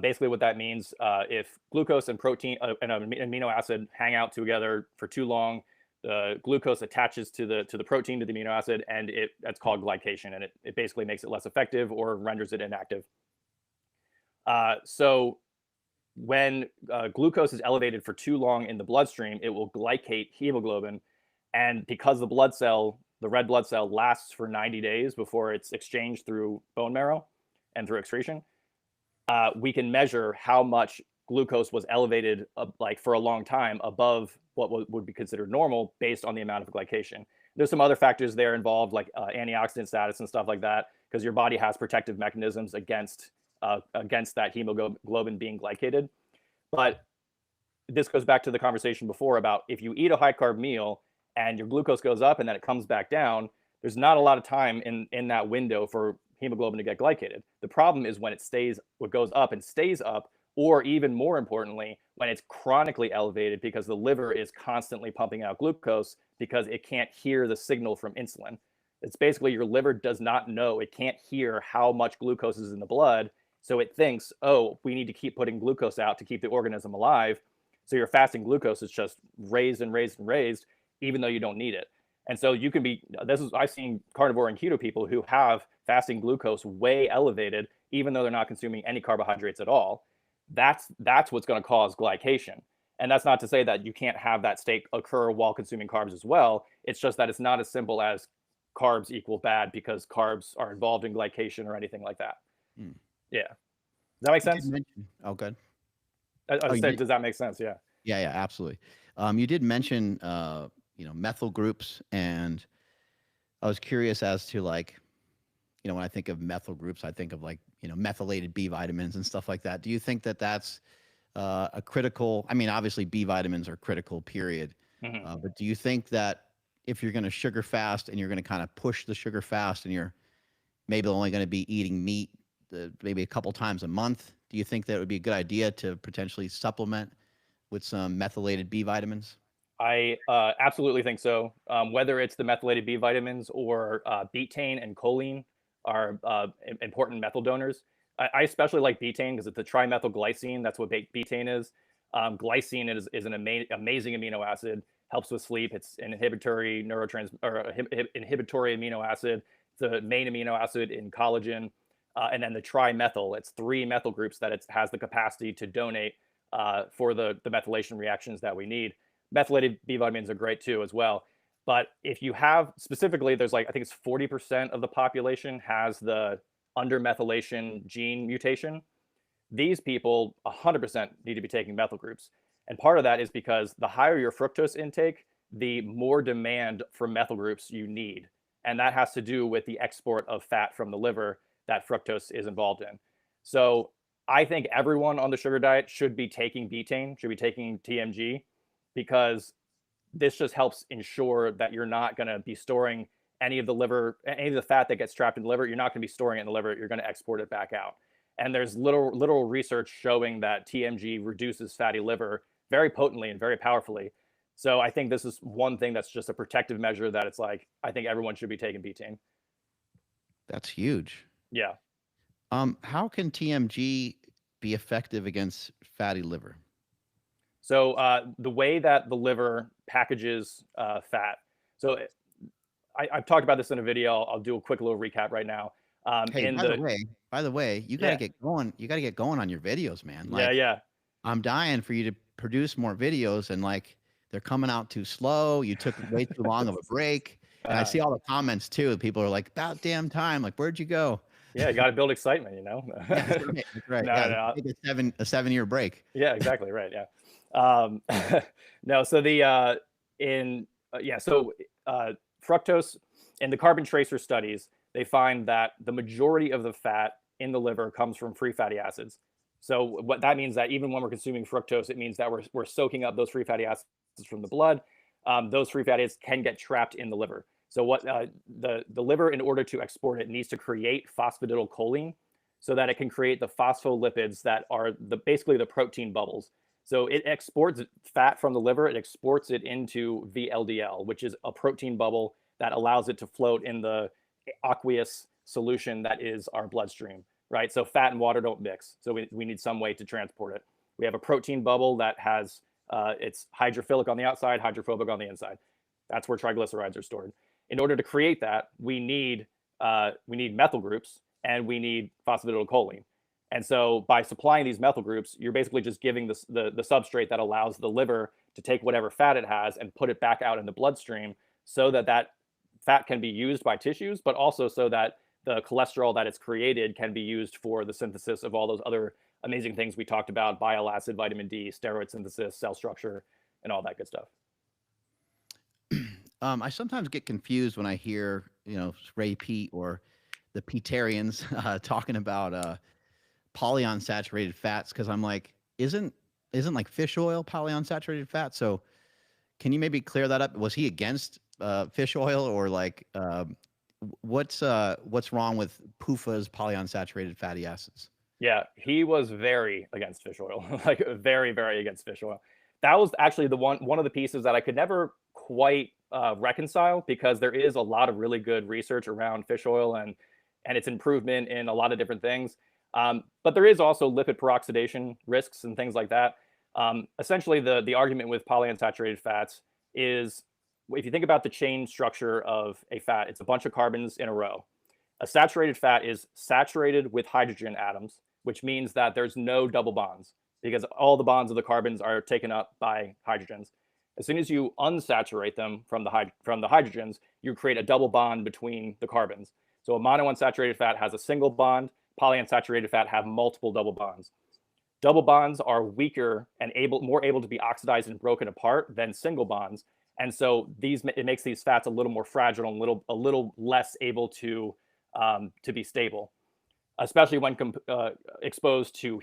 Basically what that means, if glucose and protein and an amino acid hang out together for too long, the glucose attaches to the protein, to the amino acid, and that's called glycation, and it basically makes it less effective or renders it inactive. So when glucose is elevated for too long in the bloodstream, it will glycate hemoglobin, and because the red blood cell lasts for 90 days before it's exchanged through bone marrow and through excretion, we can measure how much glucose was elevated for a long time above what would be considered normal based on the amount of glycation. There's some other factors there involved, like antioxidant status and stuff like that, because your body has protective mechanisms against that hemoglobin being glycated. But this goes back to the conversation before about if you eat a high carb meal and your glucose goes up and then it comes back down, there's not a lot of time in that window for hemoglobin to get glycated. The problem is when what goes up and stays up, or even more importantly, when it's chronically elevated because the liver is constantly pumping out glucose because it can't hear the signal from insulin. It's basically your liver does not know, it can't hear how much glucose is in the blood. So it thinks, oh, we need to keep putting glucose out to keep the organism alive. So your fasting glucose is just raised and raised and raised, even though you don't need it. And so I've seen carnivore and keto people who have fasting glucose way elevated, even though they're not consuming any carbohydrates at all. That's what's going to cause glycation. And that's not to say that you can't have that state occur while consuming carbs as well. It's just that it's not as simple as carbs equal bad because carbs are involved in glycation or anything like that. Yeah. Does that make sense? Oh, good. I said, does that make sense? Yeah. Yeah, yeah, absolutely. You did mention, methyl groups, and I was curious as to like, when I think of methyl groups, I think of like, methylated B vitamins and stuff like that. Do you think that that's a critical? I mean, obviously, B vitamins are critical, period. Mhm. But do you think that if you're going to sugar fast and you're going to kind of push the sugar fast and you're maybe only going to be eating meat maybe a couple times a month, do you think that it would be a good idea to potentially supplement with some methylated B vitamins? I absolutely think so. Whether it's the methylated B vitamins or betaine and choline are important methyl donors. I especially like betaine because it's the trimethylglycine. That's what betaine is. Glycine is an amazing amino acid. Helps with sleep. It's an inhibitory inhibitory amino acid. It's the main amino acid in collagen. And then the trimethyl. It's three methyl groups that it has the capacity to donate for the methylation reactions that we need. Methylated B vitamins are great too, as well. But if you have specifically, there's like, I think it's 40% of the population has the undermethylation gene mutation. These people 100% need to be taking methyl groups. And part of that is because the higher your fructose intake, the more demand for methyl groups you need. And that has to do with the export of fat from the liver that fructose is involved in. So I think everyone on the sugar diet should be taking betaine, should be taking TMG, because this just helps ensure that you're not going to be storing any of the fat that gets trapped in the liver. You're not going to be storing it in the liver. You're going to export it back out. And there's literal research showing that TMG reduces fatty liver very potently and very powerfully. So I think this is one thing that's just a protective measure that it's like, I think everyone should be taking betaine. That's huge. Yeah. How can TMG be effective against fatty liver? So the way that the liver packages fat. So I've talked about this in a video. I'll do a quick little recap right now. Hey, In by the way, you got to yeah, get going. You got to get going on your videos, man. yeah, Like, yeah. I'm dying for you to produce more videos, and like they're coming out too slow. You took way too long of a break, and I uh, see all the comments too. People are like, "About damn time! Like, where'd you go?" yeah, you got to build excitement, you know. Yeah, that's right. That's right. No, Yeah, no. take a 7-year break. Yeah, exactly right. Yeah. Um, no, so the in yeah, so fructose in the carbon tracer studies, they find that the majority of the fat in the liver comes from free fatty acids. So what that means that even when we're consuming fructose, it means that we're soaking up those free fatty acids from the blood. Those free fatty acids can get trapped in the liver. So what the liver, in order to export it, needs to create phosphatidylcholine so that it can create the phospholipids that are basically the protein bubbles. So it exports fat from the liver, it exports it into VLDL, which is a protein bubble that allows it to float in the aqueous solution that is our bloodstream, right? So fat and water don't mix. So we need some way to transport it. We have a protein bubble that has it's hydrophilic on the outside, hydrophobic on the inside. That's where triglycerides are stored. In order to create that, we need methyl groups and we need phosphatidylcholine. And so by supplying these methyl groups, you're basically just giving the substrate that allows the liver to take whatever fat it has and put it back out in the bloodstream so that that fat can be used by tissues, but also so that the cholesterol that it's created can be used for the synthesis of all those other amazing things we talked about: bile acid, vitamin D, steroid synthesis, cell structure, and all that good stuff. I sometimes get confused when I hear, Ray Pete or the Petarians talking about polyunsaturated fats because I'm like, isn't like fish oil polyunsaturated fat? So can you maybe clear that up? Was he against fish oil, or like what's wrong with PUFA's polyunsaturated fatty acids? Yeah, he was very against fish oil, like very, very against fish oil. That was actually the one of the pieces that I could never quite reconcile, because there is a lot of really good research around fish oil and its improvement in a lot of different things. But there is also lipid peroxidation risks and things like that. Essentially, the argument with polyunsaturated fats is, if you think about the chain structure of a fat, it's a bunch of carbons in a row. A saturated fat is saturated with hydrogen atoms, which means that there's no double bonds because all the bonds of the carbons are taken up by hydrogens. As soon as you unsaturate them from the hydrogens, you create a double bond between the carbons. So a monounsaturated fat has a single bond. Polyunsaturated fat have multiple double bonds. Double bonds are weaker and more able to be oxidized and broken apart than single bonds. And so it makes these fats a little more fragile and a little less able to be stable, especially when exposed to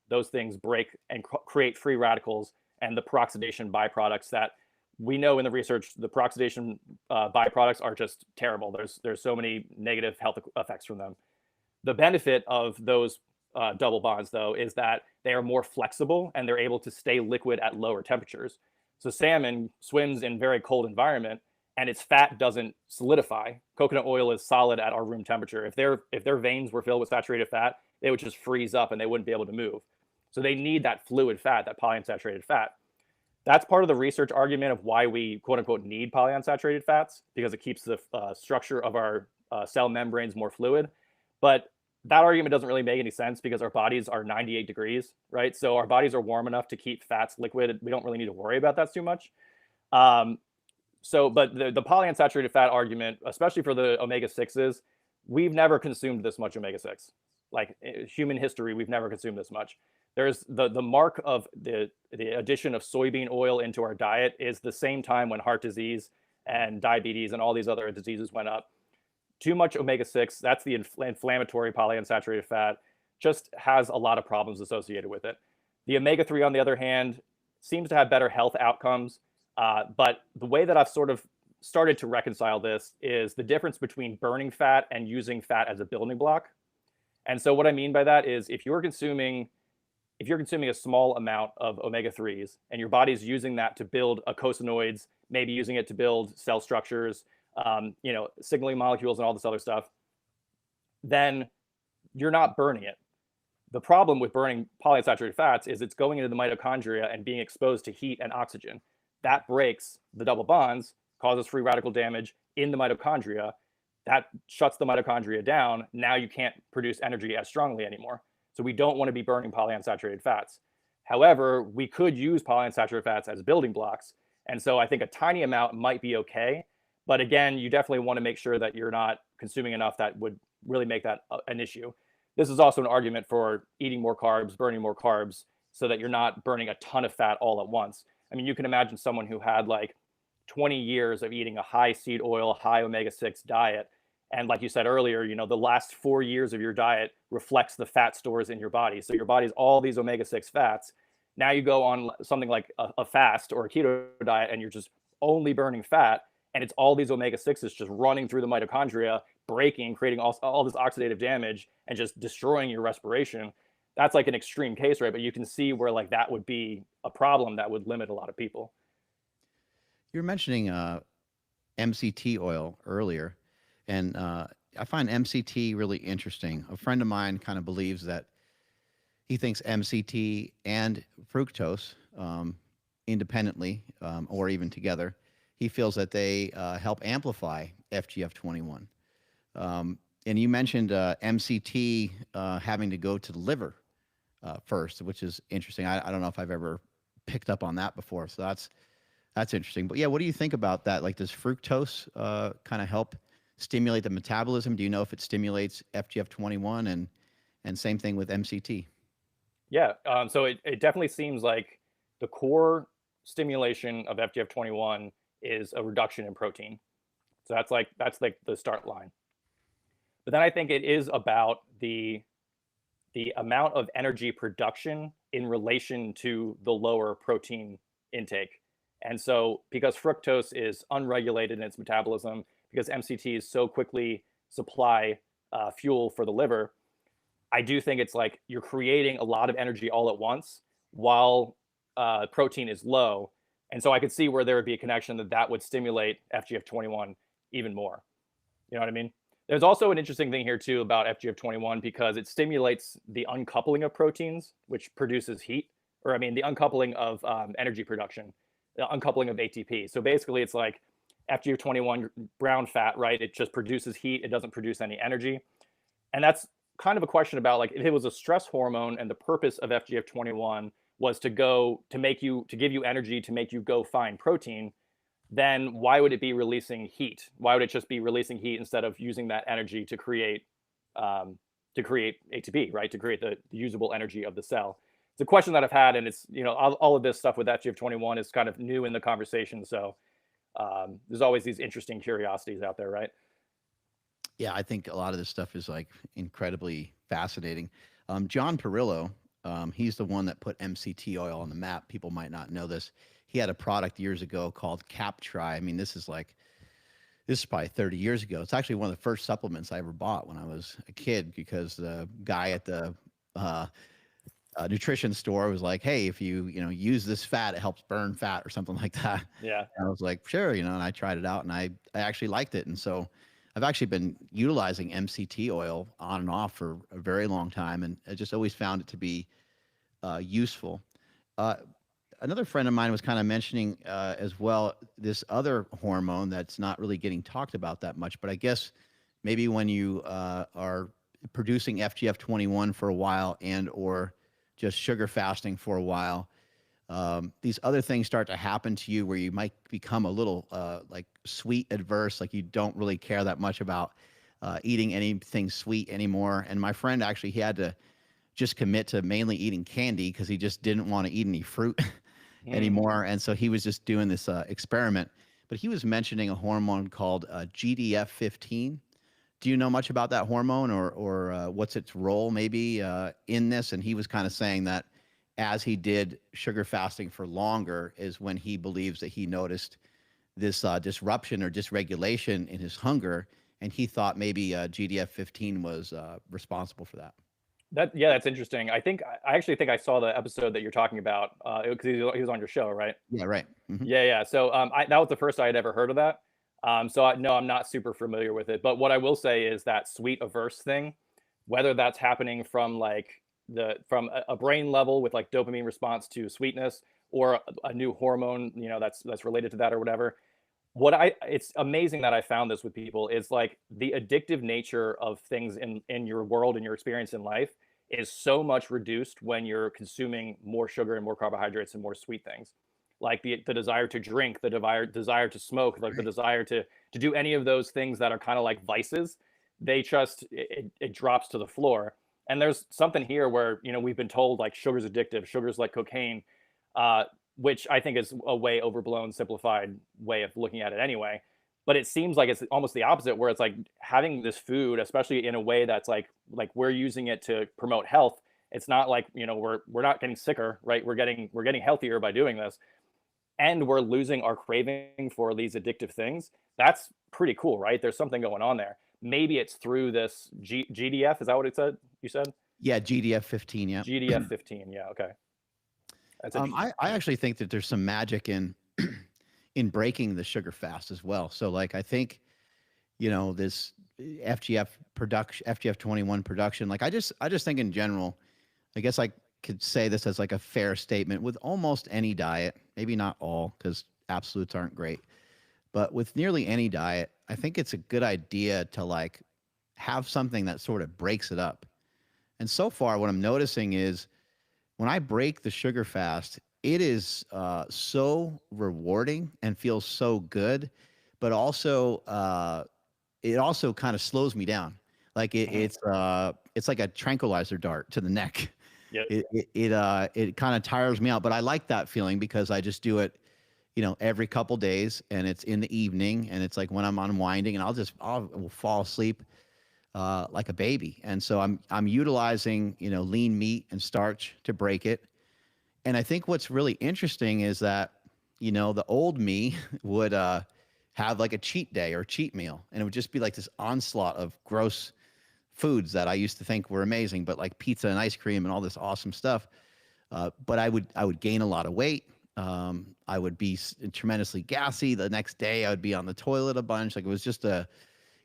those things break and create free radicals and the peroxidation byproducts that we know in the research. The peroxidation byproducts are just terrible. There's so many negative health effects from them. The benefit of those double bonds, though, is that they are more flexible and they're able to stay liquid at lower temperatures. So salmon swims in very cold environment and its fat doesn't solidify. Coconut oil is solid at our room temperature. If their veins were filled with saturated fat, they would just freeze up and they wouldn't be able to move. So they need that fluid fat, that polyunsaturated fat. That's part of the research argument of why we quote unquote need polyunsaturated fats, because it keeps the structure of our cell membranes more fluid. But that argument doesn't really make any sense because our bodies are 98 degrees, right? So our bodies are warm enough to keep fats liquid. We don't really need to worry about that too much. But the polyunsaturated fat argument, especially for the omega-6s, we've never consumed this much omega-6. Like human history, we've never consumed this much. There's the mark of the addition of soybean oil into our diet is the same time when heart disease and diabetes and all these other diseases went up. Too much omega-6, that's the inflammatory polyunsaturated fat, just has a lot of problems associated with it. The omega-3, on the other hand, seems to have better health outcomes. But the way that I've sort of started to reconcile this is the difference between burning fat and using fat as a building block. And so what I mean by that is if you're consuming a small amount of omega-3s and your body's using that to build eicosanoids, maybe using it to build cell structures, signaling molecules and all this other stuff, then you're not burning it. The problem with burning polyunsaturated fats is it's going into the mitochondria and being exposed to heat and oxygen. That breaks the double bonds, causes free radical damage in the mitochondria. That shuts the mitochondria down. Now you can't produce energy as strongly anymore. So we don't want to be burning polyunsaturated fats. However, we could use polyunsaturated fats as building blocks. And so I think a tiny amount might be okay. But again, you definitely want to make sure that you're not consuming enough that would really make that an issue. This is also an argument for eating more carbs, burning more carbs, so that you're not burning a ton of fat all at once. I mean, you can imagine someone who had like 20 years of eating a high seed oil, high omega-6 diet. And like you said earlier, the last 4 years of your diet reflects the fat stores in your body. So your body's all these omega-6 fats. Now you go on something like a fast or a keto diet and you're just only burning fat. And it's all these omega-6s just running through the mitochondria, breaking, creating all this oxidative damage and just destroying your respiration. That's like an extreme case, right? But you can see where like that would be a problem that would limit a lot of people. You're mentioning MCT oil earlier, and I find MCT really interesting. A friend of mine kind of believes that he thinks MCT and fructose independently or even together, he feels that they help amplify FGF21. And you mentioned MCT having to go to the liver first, which is interesting. I don't know if I've ever picked up on that before, so that's interesting. But yeah, what do you think about that? Like, does fructose kind of help stimulate the metabolism? Do you know if it stimulates FGF21 and same thing with MCT? Yeah, so it definitely seems like the core stimulation of FGF21 is a reduction in protein. So that's like the start line. But then I think it is about the amount of energy production in relation to the lower protein intake. And so because fructose is unregulated in its metabolism, because MCTs so quickly supply fuel for the liver, I do think it's like you're creating a lot of energy all at once while protein is low. And so I could see where there would be a connection that would stimulate FGF21 even more. You know what I mean? There's also an interesting thing here too about FGF21 because it stimulates the uncoupling of proteins, which produces heat, or I mean the uncoupling of energy production, the uncoupling of ATP. So basically it's like FGF21 brown fat, right? It just produces heat. It doesn't produce any energy. And that's kind of a question about like if it was a stress hormone and the purpose of FGF21 was to give you energy to make you go find protein, then why would it be releasing heat? Why would it just be releasing heat instead of using that energy to create to create ATP, right? To create the usable energy of the cell. It's a question that I've had, and it's, all of this stuff with FGF21 is kind of new in the conversation. So there's always these interesting curiosities out there, right? Yeah, I think a lot of this stuff is like incredibly fascinating. John Perillo, he's the one that put MCT oil on the map. People might not know this. He had a product years ago called Captri. I mean, this is probably 30 years ago. It's actually one of the first supplements I ever bought when I was a kid, because the guy at the uh, nutrition store was like, "Hey, if you use this fat, it helps burn fat or something like that." Yeah. And I was like, "Sure," and I tried it out, and I actually liked it. And so I've actually been utilizing MCT oil on and off for a very long time, and I just always found it to be useful. Uh, Another friend of mine was kind of mentioning as well this other hormone that's not really getting talked about that much, but I guess maybe when you are producing FGF21 for a while and or just sugar fasting for a while, these other things start to happen to you where you might become a little like sweet adverse, like you don't really care that much about eating anything sweet anymore. And my friend actually, he had to just commit to mainly eating candy because he just didn't want to eat any fruit Mm. anymore. And so he was just doing this experiment. But he was mentioning a hormone called GDF15. Do you know much about that hormone, or what's its role maybe in this? And he was kind of saying that as he did sugar fasting for longer is when he believes that he noticed this disruption or dysregulation in his hunger, and he thought maybe GDF15 was responsible for that. Yeah, that's interesting. I actually think I saw the episode that you're talking about because he was on your show, right? Yeah, right. Hmm. Yeah, yeah. So that was the first I had ever heard of that. No, I'm not super familiar with it. But what I will say is that sweet averse thing, whether that's happening from like from a brain level with like dopamine response to sweetness, or a new hormone, that's related to that or whatever. It's amazing that I found this with people is like the addictive nature of things in your world and your experience in life is so much reduced when you're consuming more sugar and more carbohydrates and more sweet things, like the desire to drink, the desire to smoke, like the Right. desire to do any of those things that are kind of like vices. It drops to the floor. And there's something here where we've been told like sugar's addictive, sugar's like cocaine, uh, which I think is a way overblown, simplified way of looking at it anyway. But it seems like it's almost the opposite, where it's like having this food, especially in a way that's like we're using it to promote health. It's not like we're not getting sicker, right? We're getting healthier by doing this, and we're losing our craving for these addictive things. That's pretty cool, right? There's something going on there. Maybe it's through this GDF. Is that what it said? You said Yeah, GDF15. Yeah. GDF 15. Yeah. Okay. That's interesting. I actually think that there's some magic in in breaking the sugar fast as well. So like I think this FGF21 production. Like I just think in general, I guess I could say this as like a fair statement with almost any diet, maybe not all because absolutes aren't great, but with nearly any diet, I think it's a good idea to like have something that sort of breaks it up. And so far, what I'm noticing is when I break the sugar fast, it is so rewarding and feels so good, but also it also kind of slows me down. Like Mhm. it's like a tranquilizer dart to the neck. Yep. It kind of tires me out, but I like that feeling because I just do it, every couple days, and it's in the evening, and it's like when I'm unwinding, and will fall asleep like a baby. And so I'm utilizing lean meat and starch to break it. And I think what's really interesting is that the old me would have like a cheat day or cheat meal, and it would just be like this onslaught of gross foods that I used to think were amazing, but like pizza and ice cream and all this awesome stuff. But I would gain a lot of weight. I would be tremendously gassy. The next day, I would be on the toilet a bunch. Like it was just a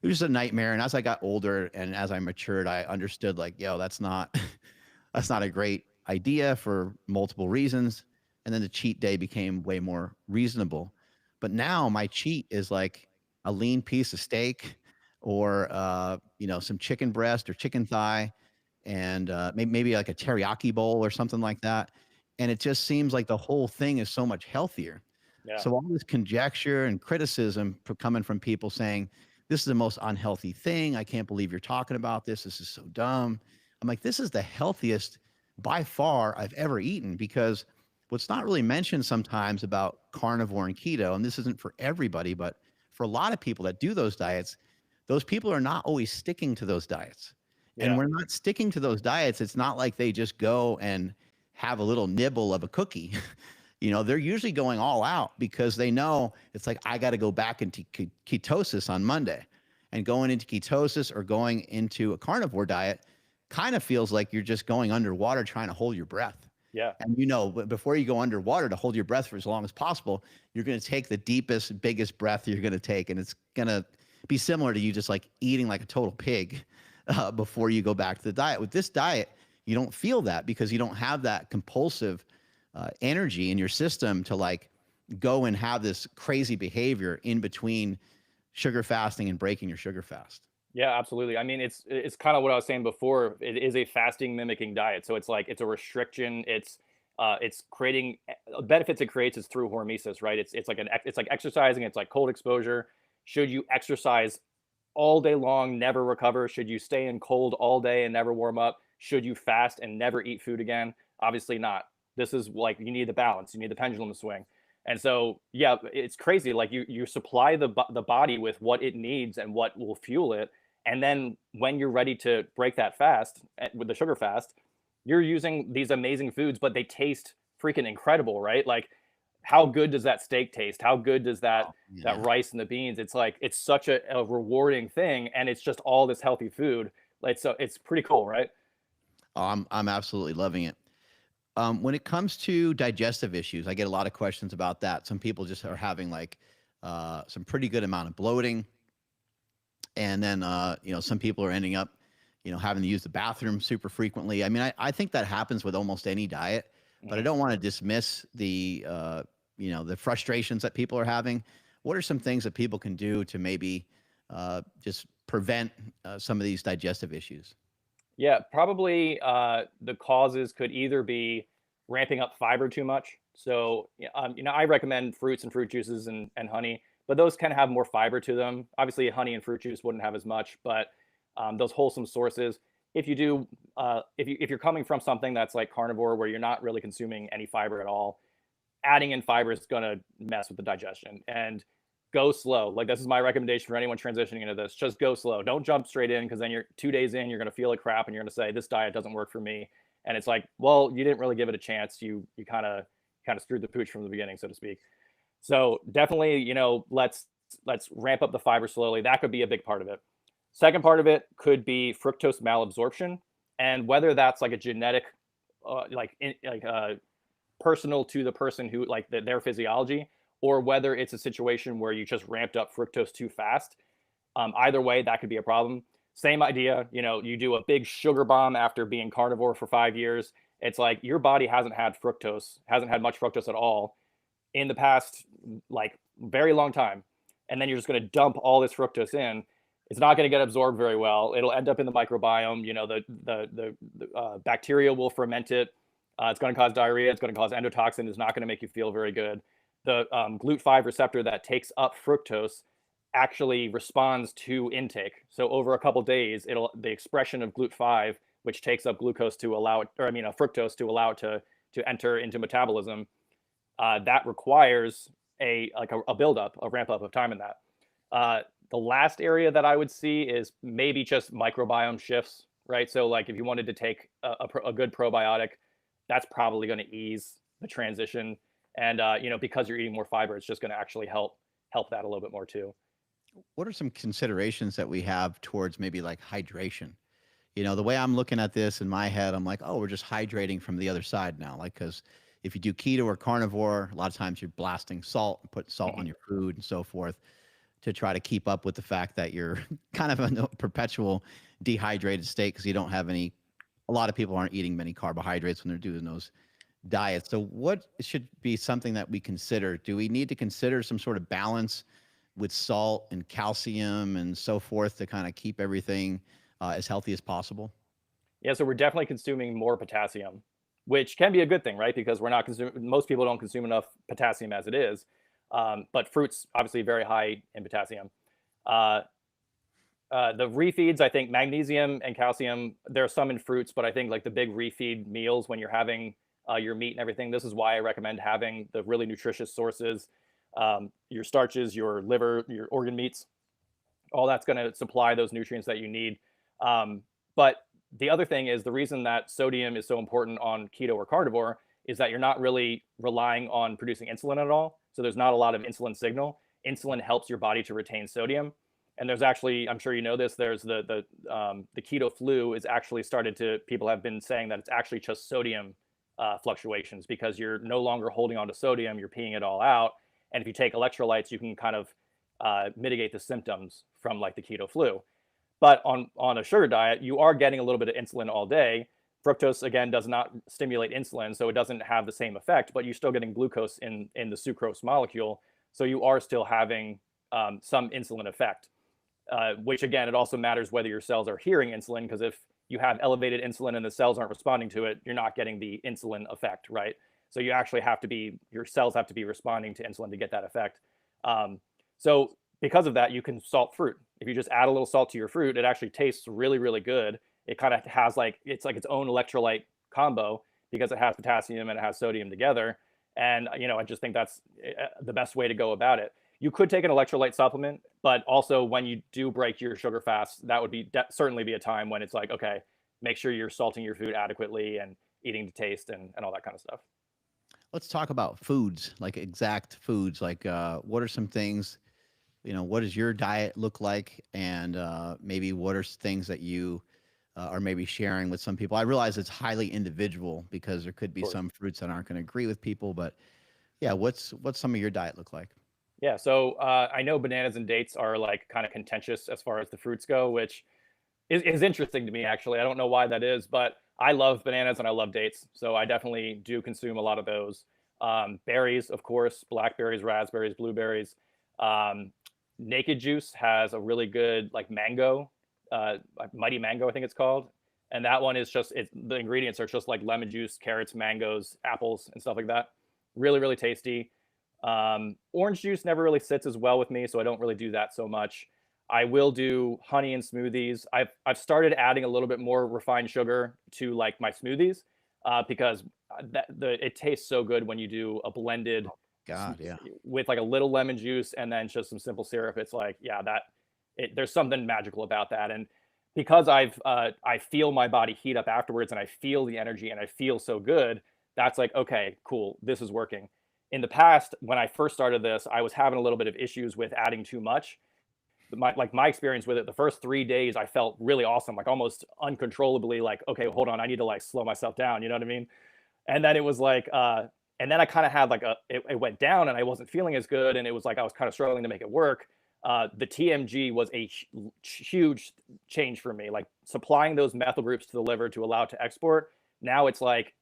nightmare. And as I got older and as I matured, I understood like, yo, that's not that's not a great idea for multiple reasons. And then the cheat day became way more reasonable. But now my cheat is like a lean piece of steak or some chicken breast or chicken thigh and maybe like a teriyaki bowl or something like that. And it just seems like the whole thing is so much healthier. Yeah. So all this conjecture and criticism coming from people saying this is the most unhealthy thing. I can't believe you're talking about this. This is so dumb. I'm like, this is the healthiest by far I've ever eaten, because what's not really mentioned sometimes about carnivore and keto, and this isn't for everybody, but for a lot of people that do those diets, those people are not always sticking to those diets. And Yeah. we're not sticking to those diets. It's not like they just go and have a little nibble of a cookie. They're usually going all out because they know it's like, I got to go back into ketosis on Monday. And going into ketosis or going into a carnivore diet kind of feels like you're just going underwater trying to hold your breath. Yeah. And before you go underwater to hold your breath for as long as possible, you're going to take the deepest, biggest breath you're going to take. And it's going to be similar to you just like eating like a total pig before you go back to the diet. With this diet, you don't feel that because you don't have that compulsive energy in your system to like go and have this crazy behavior in between sugar fasting and breaking your sugar fast. Yeah, absolutely. I mean, it's kind of what I was saying before. It is a fasting mimicking diet. So it's like it's a restriction. It's creating benefits it creates is through hormesis, right? It's like exercising. It's like cold exposure. Should you exercise all day long, never recover? Should you stay in cold all day and never warm up? Should you fast and never eat food again? Obviously not. This is like you need the balance. You need the pendulum to swing. And so, yeah, it's crazy. Like you supply the body with what it needs and what will fuel it, and then when you're ready to break that fast with the sugar fast, you're using these amazing foods, but they taste freaking incredible, right? Like, how good does that steak taste? How good does Oh, that yeah. rice and the beans? It's like it's such a rewarding thing, and it's just all this healthy food. Like, so it's pretty cool, right? Oh, I'm absolutely loving it. When it comes to digestive issues, I get a lot of questions about that. Some people just are having like some pretty good amount of bloating, and then some people are ending up having to use the bathroom super frequently. I mean, I think that happens with almost any diet, but I Mhm. don't want to dismiss the frustrations that people are having. What are some things that people can do to maybe just prevent some of these digestive issues? Yeah, probably the causes could either be ramping up fiber too much. So, yeah, I recommend fruits and fruit juices and honey, but those can have more fiber to them. Obviously, honey and fruit juice wouldn't have as much, but those wholesome sources. If you do, if you're coming from something that's like carnivore, where you're not really consuming any fiber at all, adding in fiber is going to mess with the digestion. And go slow. Like, this is my recommendation for anyone transitioning into this. Just go slow. Don't jump straight in, because then you're 2 days in, you're going to feel like crap and you're going to say this diet doesn't work for me. And it's like, well, you didn't really give it a chance. You kind of screwed the pooch from the beginning, so to speak. So definitely, let's ramp up the fiber slowly. That could be a big part of it. Second part of it could be fructose malabsorption, and whether that's like a genetic, personal to the person who like their physiology, or whether it's a situation where you just ramped up fructose too fast. Either way, that could be a problem. Same idea, you do a big sugar bomb after being carnivore for 5 years. It's like your body hasn't had much fructose at all in the past, like, very long time. And then you're just going to dump all this fructose in. It's not going to get absorbed very well. It'll end up in the microbiome. The bacteria will ferment it. It's going to cause diarrhea. It's going to cause endotoxin. It's not going to make you feel very good. The GLUT5 receptor that takes up fructose actually responds to intake. So over a couple days, the expression of GLUT5, which takes up glucose to allow it, or I mean, fructose to allow it to enter into metabolism, that requires a buildup, a ramp up of time in that. The last area that I would see is maybe just microbiome shifts, right? So like if you wanted to take a good probiotic, that's probably going to ease the transition. And because you're eating more fiber, it's just going to actually help that a little bit more too. What are some considerations that we have towards maybe like hydration? The way I'm looking at this in my head, I'm like, oh, we're just hydrating from the other side now. Like, because if you do keto or carnivore, a lot of times you're blasting salt and putting salt on Mhm. your food and so forth to try to keep up with the fact that you're kind of in a perpetual dehydrated state because you don't have any. A lot of people aren't eating many carbohydrates when they're doing those diets. So, what should be something that we consider? Do we need to consider some sort of balance with salt and calcium and so forth to kind of keep everything as healthy as possible? Yeah, so we're definitely consuming more potassium, which can be a good thing, right? Because we're not consuming. Most people don't consume enough potassium as it is, but fruits obviously very high in potassium. Uh, The refeeds, I think magnesium and calcium, there are some in fruits, but I think like the big refeed meals when you're having your meat and everything, this is why I recommend having the really nutritious sources, your starches, your liver, your organ meats, all that's going to supply those nutrients that you need. But the other thing is the reason that sodium is so important on keto or carnivore is that you're not really relying on producing insulin at all. So there's not a lot of insulin signal. Insulin helps your body to retain sodium. And there's actually, I'm sure you know this, there's the keto flu is actually started to, people have been saying that it's actually just sodium fluctuations because you're no longer holding on to sodium, you're peeing it all out. And if you take electrolytes, you can kind of mitigate the symptoms from like the keto flu. But on a sugar diet, you are getting a little bit of insulin all day. Fructose, again, does not stimulate insulin, so it doesn't have the same effect, but you're still getting glucose in the sucrose molecule. So you are still having some insulin effect, which again, it also matters whether your cells are hearing insulin, because if you have elevated insulin and the cells aren't responding to it, you're not getting the insulin effect, right? So you actually have to be, your cells have to be responding to insulin to get that effect. So because of that, you can salt fruit. If you just add a little salt to your fruit, it actually tastes really, really good. It kind of has like, it's like its own electrolyte combo because it has potassium and it has sodium together. And, you know, I just think that's the best way to go about it. You could take an electrolyte supplement, but also when you do break your sugar fast, that would be certainly be a time when it's like, okay, make sure you're salting your food adequately and eating to taste and all that kind of stuff. Let's talk about foods, like exact foods. Like, what are some things, what does your diet look like? And maybe what are things that you are maybe sharing with some people? I realize it's highly individual because there could be some fruits that aren't going to agree with people, but yeah, what's some of your diet look like? Yeah, so I know bananas and dates are like kind of contentious as far as the fruits go, which is interesting to me, actually. I don't know why that is, but I love bananas and I love dates. So I definitely do consume a lot of those. Berries, of course, blackberries, raspberries, blueberries. Naked Juice has a really good like mango, Mighty Mango, I think it's called. And that one is just, the ingredients are just like lemon juice, carrots, mangoes, apples, and stuff like that. Really, really tasty. Orange juice never really sits as well with me, so I don't really do that so much. I will do honey in smoothies. I've started adding a little bit more refined sugar to like my smoothies because it tastes so good when you do a blended God, yeah. with like a little lemon juice and then just some simple syrup. It's like, yeah, there's something magical about that. And because I feel my body heat up afterwards and I feel the energy and I feel so good, that's like, okay, cool, this is working. In the past, when I first started this, I was having a little bit of issues with adding too much. My experience with it, the first 3 days, I felt really awesome, like almost uncontrollably, like, okay, hold on, I need to like slow myself down. You know what I mean? And then it was like, and then I kind of had like it went down and I wasn't feeling as good. And it was like, I was kind of struggling to make it work. The TMG was a huge change for me, like supplying those methyl groups to the liver to allow it to export. Now it's like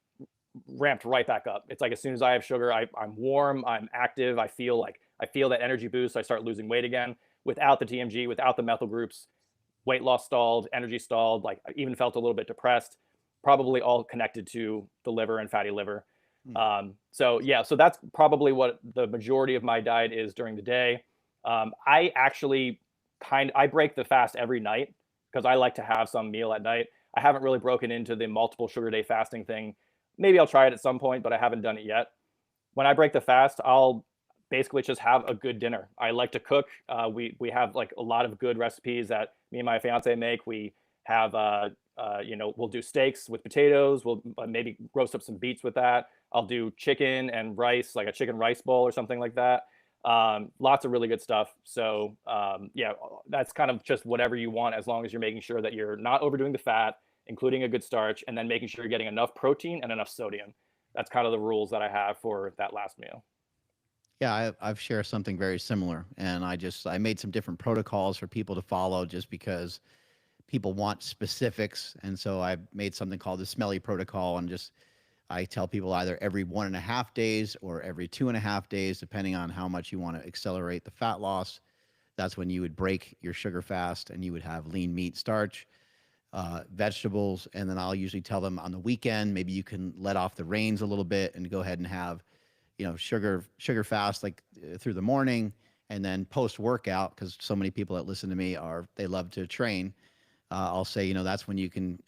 ramped right back up. It's like as soon as I have sugar, I'm warm, I'm active, I feel that energy boost. I start losing weight again. Without the TMG, without the methyl groups, weight loss stalled, energy stalled. Like I even felt a little bit depressed. Probably all connected to the liver and fatty liver. So yeah, so that's probably what the majority of my diet is during the day. I actually I break the fast every night because I like to have some meal at night. I haven't really broken into the multiple sugar day fasting thing. Maybe I'll try it at some point, but I haven't done it yet. When I break the fast, I'll basically just have a good dinner. I like to cook. We have like a lot of good recipes that me and my fiance make. We have we'll do steaks with potatoes. We'll maybe roast up some beets with that. I'll do chicken and rice, like a chicken rice bowl or something like that. Lots of really good stuff. So yeah, that's kind of just whatever you want, as long as you're making sure that you're not overdoing the fat, including a good starch, and then making sure you're getting enough protein and enough sodium. That's kind of the rules that I have for that last meal. Yeah, I've shared something very similar, and I made some different protocols for people to follow just because people want specifics, and so I made something called the Smelly Protocol, and just I tell people either every 1.5 days or every 2.5 days, depending on how much you want to accelerate the fat loss. That's when you would break your sugar fast, and you would have lean meat, starch, vegetables, and then I'll usually tell them on the weekend maybe you can let off the reins a little bit and go ahead and have sugar fast like through the morning, And then post workout, because so many people that listen to me they love to train. I'll say, that's when you can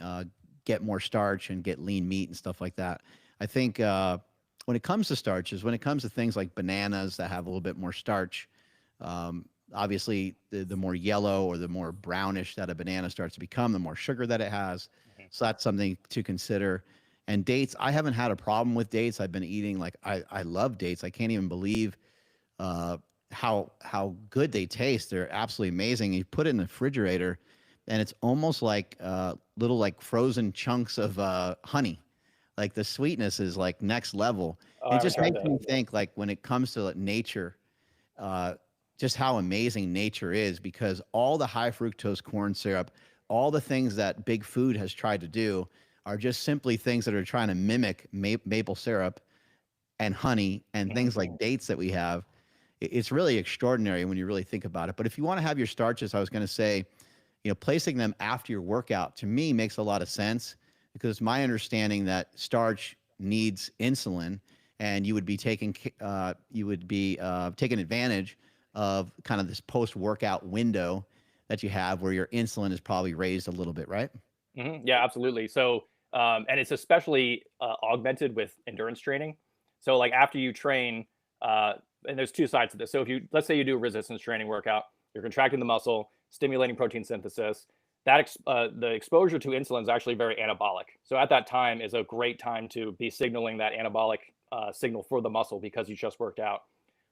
get more starch and get lean meat and stuff like that. I think when it comes to starches, when it comes to things like bananas that have a little bit more starch, obviously the more yellow or the more brownish that a banana starts to become, the more sugar that it has. Mhm. So that's something to consider. And dates, I haven't had a problem with dates. I've been eating like I love dates. I can't even believe uh, how good they taste. They're absolutely amazing. You put it in the refrigerator, and it's almost like little like frozen chunks of honey. Like the sweetness is like next level. Oh, I It haven't just tried makes that. me think like when it comes to like, nature, uh, just how amazing nature is because all the high fructose corn syrup, all the things that big food has tried to do are just simply things that are trying to mimic maple syrup and honey and Mhm. things like dates that we have. It's really extraordinary when you really think about it. But if you want to have your starches, I was going to say, placing them after your workout to me makes a lot of sense because my understanding that starch needs insulin, and you would be taking advantage of kind of this post workout window that you have where your insulin is probably raised a little bit, right? Yeah, absolutely. So, and it's especially augmented with endurance training. So, like after you train, uh, and there's two sides to this. So, if you let's say you do a resistance training workout, you're contracting the muscle, stimulating protein synthesis. The exposure to insulin is actually very anabolic. So, at that time is a great time to be signaling that anabolic signal for the muscle because you just worked out.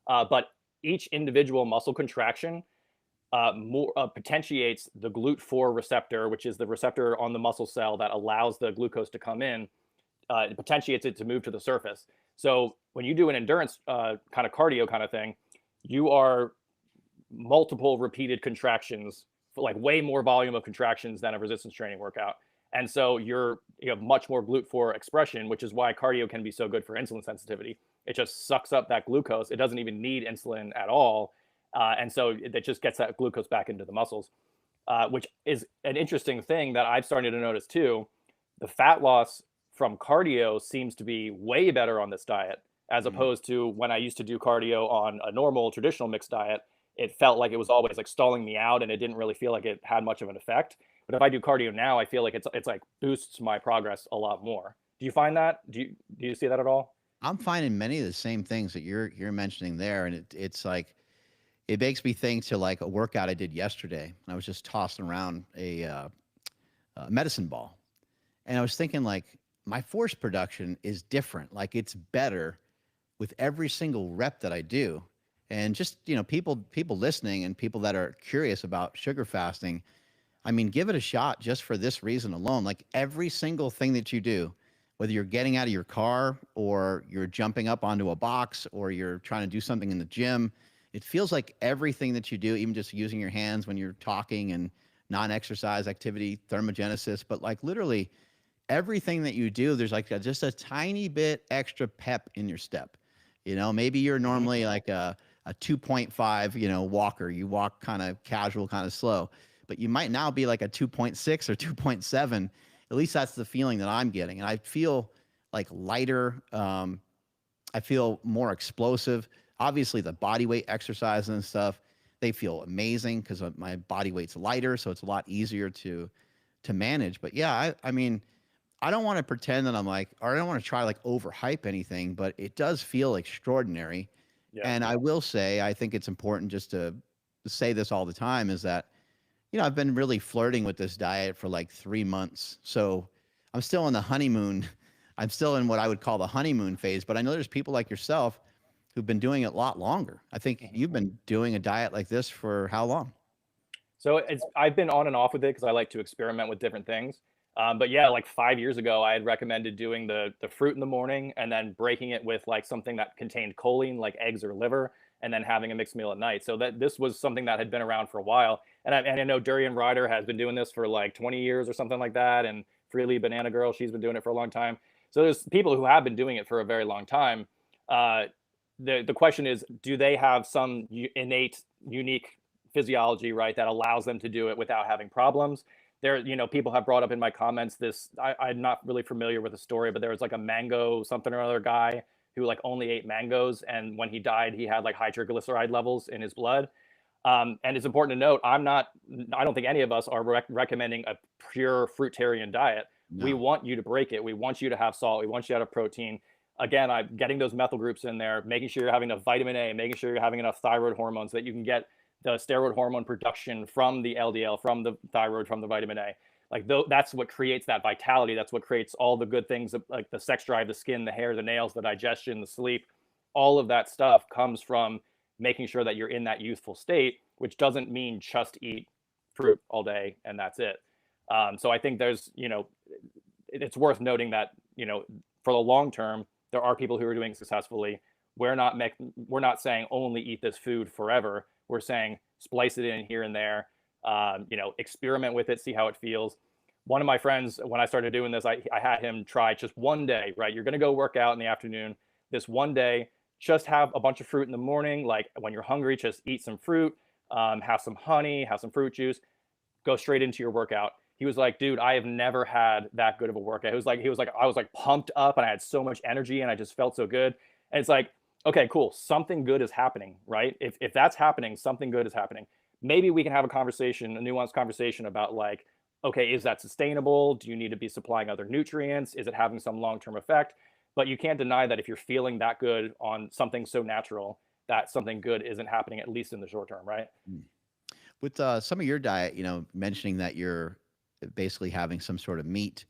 But each individual muscle contraction more potentiates the GLUT4 receptor, which is the receptor on the muscle cell that allows the glucose to come in. It potentiates it to move to the surface. So when you do an endurance kind of cardio kind of thing, you are multiple repeated contractions, for like way more volume of contractions than a resistance training workout. And so you have much more GLUT4 expression, which is why cardio can be so good for insulin sensitivity. It just sucks up that glucose. It doesn't even need insulin at all. And so it just gets that glucose back into the muscles, which is an interesting thing that I've started to notice too. The fat loss from cardio seems to be way better on this diet, as Mm. opposed to when I used to do cardio on a normal traditional mixed diet. It felt like it was always like stalling me out, and it didn't really feel like it had much of an effect. But if I do cardio now, I feel like it's like boosts my progress a lot more. Do you find that? Do you see that at all? I'm finding many of the same things that you're mentioning there, and it's like it makes me think to like a workout I did yesterday. I was just tossing around a medicine ball, and I was thinking like my force production is different. Like it's better with every single rep that I do. And just people listening and people that are curious about sugar fasting, I mean, give it a shot just for this reason alone. Like every single thing that you do, whether you're getting out of your car or you're jumping up onto a box or you're trying to do something in the gym, it feels like everything that you do, even just using your hands when you're talking and non-exercise activity, thermogenesis, but like literally everything that you do, there's like just a tiny bit extra pep in your step. Maybe you're Hmm. normally like a 2.5, walker. You walk kind of casual, kind of slow, but you might now be like a 2.6 or 2.7. At least that's the feeling that I'm getting. And I feel like lighter. I feel more explosive. Obviously, the body weight exercises and stuff, they feel amazing because my body weight's lighter. So it's a lot easier to manage. But yeah, I mean, I don't want to pretend that I'm like, or I don't want to try like overhype anything, but it does feel extraordinary. Yeah. And I will say, I think it's important just to say this all the time is that, I've been really flirting with this diet for like 3 months. So I'm still in the honeymoon. I'm still in what I would call the honeymoon phase, but I know there's people like yourself who've been doing it a lot longer. I think Mhm. you've been doing a diet like this for how long? So I've been on and off with it because I like to experiment with different things. But yeah, like 5 years ago, I had recommended doing the fruit in the morning and then breaking it with like something that contained choline, like eggs or liver, and then having a mixed meal at night. So that this was something that had been around for a while. And I know Durian Ryder has been doing this for like 20 years or something like that. And Freely Banana Girl, she's been doing it for a long time. So there's people who have been doing it for a very long time. Uh, the question is, do they have some innate, unique physiology, right, that allows them to do it without having problems? There, people have brought up in my comments this. I'm not really familiar with the story, but there was like a mango something or other guy who like only ate mangoes, and when he died, he had like high triglyceride levels in his blood. And it's important to note, I don't think any of us are recommending a pure fruitarian diet. We No. want you to break it. We want you to have salt. We want you to have protein. Again, I'm getting those methyl groups in there, making sure you're having enough vitamin A, making sure you're having enough thyroid hormones so that you can get the steroid hormone production from the LDL, from the thyroid, from the vitamin A. Like that's what creates that vitality. That's what creates all the good things, like the sex drive, the skin, the hair, the nails, the digestion, the sleep. All of that stuff comes from making sure that you're in that youthful state, which doesn't mean just eat fruit all day and that's it. So I think there's, it's worth noting that, for the long term, there are people who are doing it successfully. We're not saying only eat this food forever. We're saying splice it in here and there, experiment with it, see how it feels. One of my friends, when I started doing this, I had him try just one day, right? You're going to go work out in the afternoon. This one day, just have a bunch of fruit in the morning. Like when you're hungry, just eat some fruit, have some honey, have some fruit juice, go straight into your workout. He was like, dude, I have never had that good of a workout. He was like, I was like pumped up and I had so much energy and I just felt so good. And it's like, okay, cool. Something good is happening, right? If that's happening, something good is happening. Maybe we can have a conversation, a nuanced conversation about like, okay, is that sustainable? Do you need to be supplying other nutrients? Is it having some long-term effect? But you can't deny that if you're feeling that good on something so natural, that something good isn't happening, at least in the short term, right? With some of your diet, mentioning that you're basically having some sort of meat,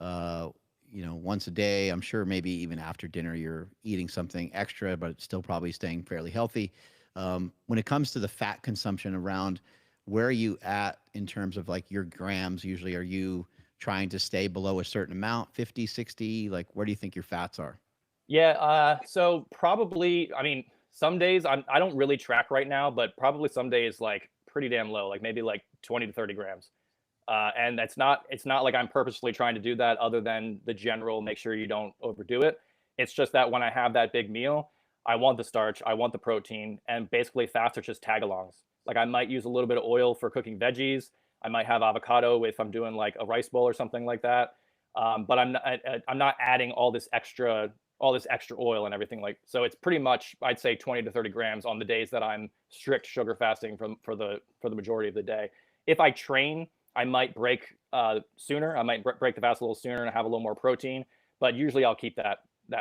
once a day. I'm sure maybe even after dinner you're eating something extra, but still probably staying fairly healthy. When it comes to the fat consumption around, where are you at in terms of like your grams? Usually, are you trying to stay below a certain amount, 50, 60? Like, where do you think your fats are? Yeah, so probably, I mean, some days I don't really track right now, but probably some days like pretty damn low, like maybe like 20 to 30 grams. And it's not like I'm purposely trying to do that other than the general, make sure you don't overdo it. It's just that when I have that big meal, I want the starch, I want the protein, and basically fats are just tag-alongs. Like I might use a little bit of oil for cooking veggies. I might have avocado if I'm doing like a rice bowl or something like that. But I'm not adding all this extra oil and everything like. So it's pretty much, I'd say 20 to 30 grams on the days that I'm strict sugar fasting for the majority of the day. If I train, I might break sooner. I might break the fast a little sooner and have a little more protein. But usually I'll keep that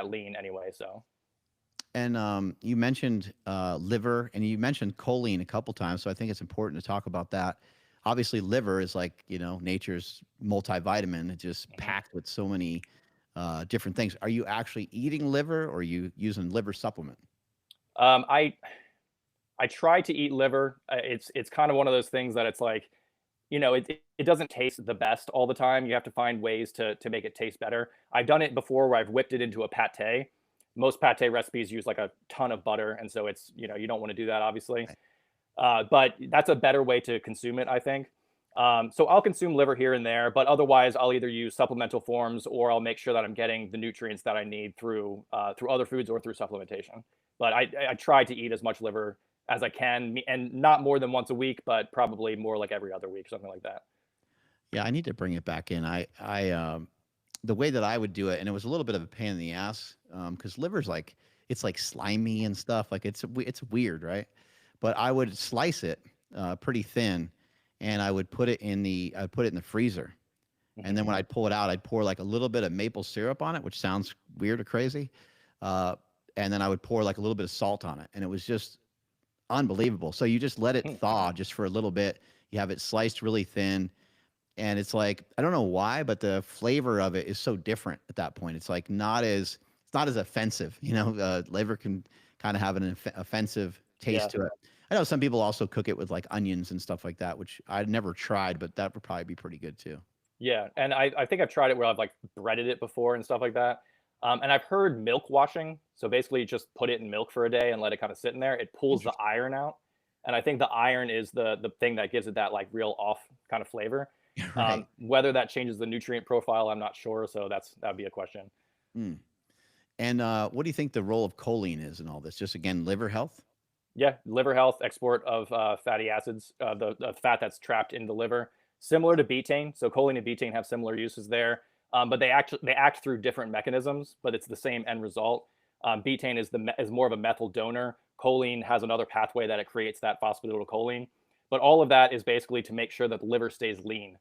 lean anyway. So. And you mentioned liver, and you mentioned choline a couple times, so I think it's important to talk about that. Obviously, liver is like nature's multivitamin. It's just packed with so many different things. Are you actually eating liver, or are you using liver supplement? I try to eat liver. It's kind of one of those things that it's like, it doesn't taste the best all the time. You have to find ways to make it taste better. I've done it before where I've whipped it into a pate. Most pate recipes use like a ton of butter, and so it's you don't want to do that obviously. Right. But that's a better way to consume it, I think. So I'll consume liver here and there, but otherwise I'll either use supplemental forms or I'll make sure that I'm getting the nutrients that I need through other foods or through supplementation. But I try to eat as much liver as I can, and not more than once a week, but probably more like every other week, something like that. Yeah, I need to bring it back in. The way that I would do it, and it was a little bit of a pain in the ass, because liver's like it's like slimy and stuff. Like it's weird, right? But I would slice it pretty thin, and I'd put it in the freezer, and then when I'd pull it out, I'd pour like a little bit of maple syrup on it, which sounds weird or crazy, and then I would pour like a little bit of salt on it, and it was just unbelievable. So you just let it thaw just for a little bit. You have it sliced really thin, and it's like I don't know why, but the flavor of it is so different at that point. It's not as offensive. Liver can kind of have an offensive taste Yeah. to it. I know some people also cook it with like onions and stuff like that, which I'd never tried, but that would probably be pretty good too. Yeah, and I think I've tried it where I've like breaded it before and stuff like that. And I've heard milk washing. So basically, just put it in milk for a day and let it kind of sit in there. It pulls the Interesting. iron out, and I think the iron is the thing that gives it that like real off kind of flavor. Right. Whether that changes the nutrient profile, I'm not sure. So that'd be a question. Mm. And what do you think the role of choline is in all this? Just again, liver health? Yeah, liver health, export of fatty acids, the fat that's trapped in the liver, similar to betaine. So choline and betaine have similar uses there, but they act through different mechanisms, but it's the same end result. Betaine is more of a methyl donor. Choline has another pathway that it creates that phosphatidylcholine. But all of that is basically to make sure that the liver stays lean.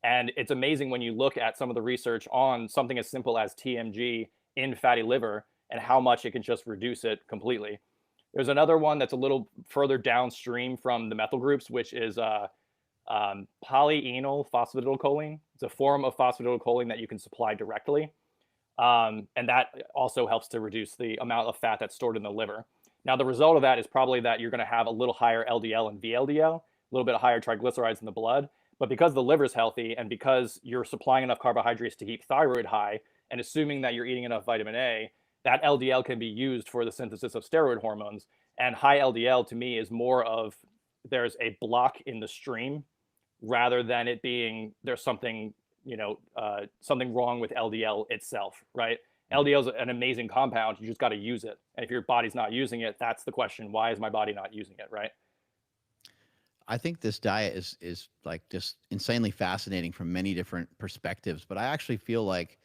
And it's amazing when you look at some of the research on something as simple as TMG in fatty liver and how much it can just reduce it completely. There's another one that's a little further downstream from the methyl groups, which is polyenyl phosphatidylcholine. It's a form of phosphatidylcholine that you can supply directly. And that also helps to reduce the amount of fat that's stored in the liver. Now, the result of that is probably that you're going to have a little higher LDL and VLDL, a little bit higher triglycerides in the blood. But because the liver is healthy and because you're supplying enough carbohydrates to keep thyroid high, and assuming that you're eating enough vitamin A, that LDL can be used for the synthesis of steroid hormones. And high LDL to me is more of there's a block in the stream rather than it being there's something, something wrong with LDL itself, right? LDL is an amazing compound. You just got to use it. And if your body's not using it, that's the question. Why is my body not using it, right? I think this diet is like just insanely fascinating from many different perspectives, but I actually feel like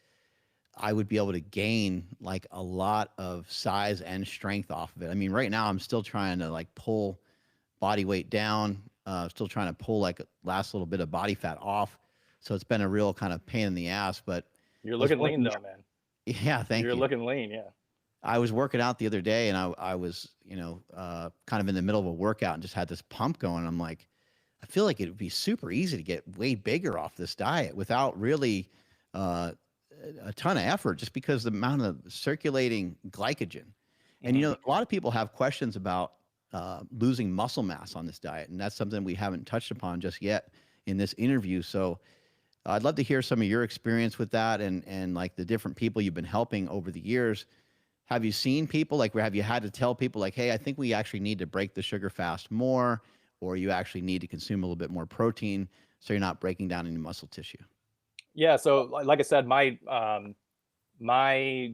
I would be able to gain like a lot of size and strength off of it. I mean, right now I'm still trying to like pull body weight down, still trying to pull like last little bit of body fat off. So it's been a real kind of pain in the ass, but you're looking lean though, man. Yeah, thank you. You're looking lean, yeah. I was working out the other day and I was, kind of in the middle of a workout and just had this pump going. I'm like, I feel like it would be super easy to get way bigger off this diet without really a ton of effort, just because the amount of circulating glycogen. And, a lot of people have questions about losing muscle mass on this diet. And that's something we haven't touched upon just yet in this interview. So I'd love to hear some of your experience with that and like the different people you've been helping over the years. Have you seen people like, have you had to tell people like, hey, I think we actually need to break the sugar fast more, or you actually need to consume a little bit more protein so you're not breaking down any muscle tissue? Yeah. So like I said, my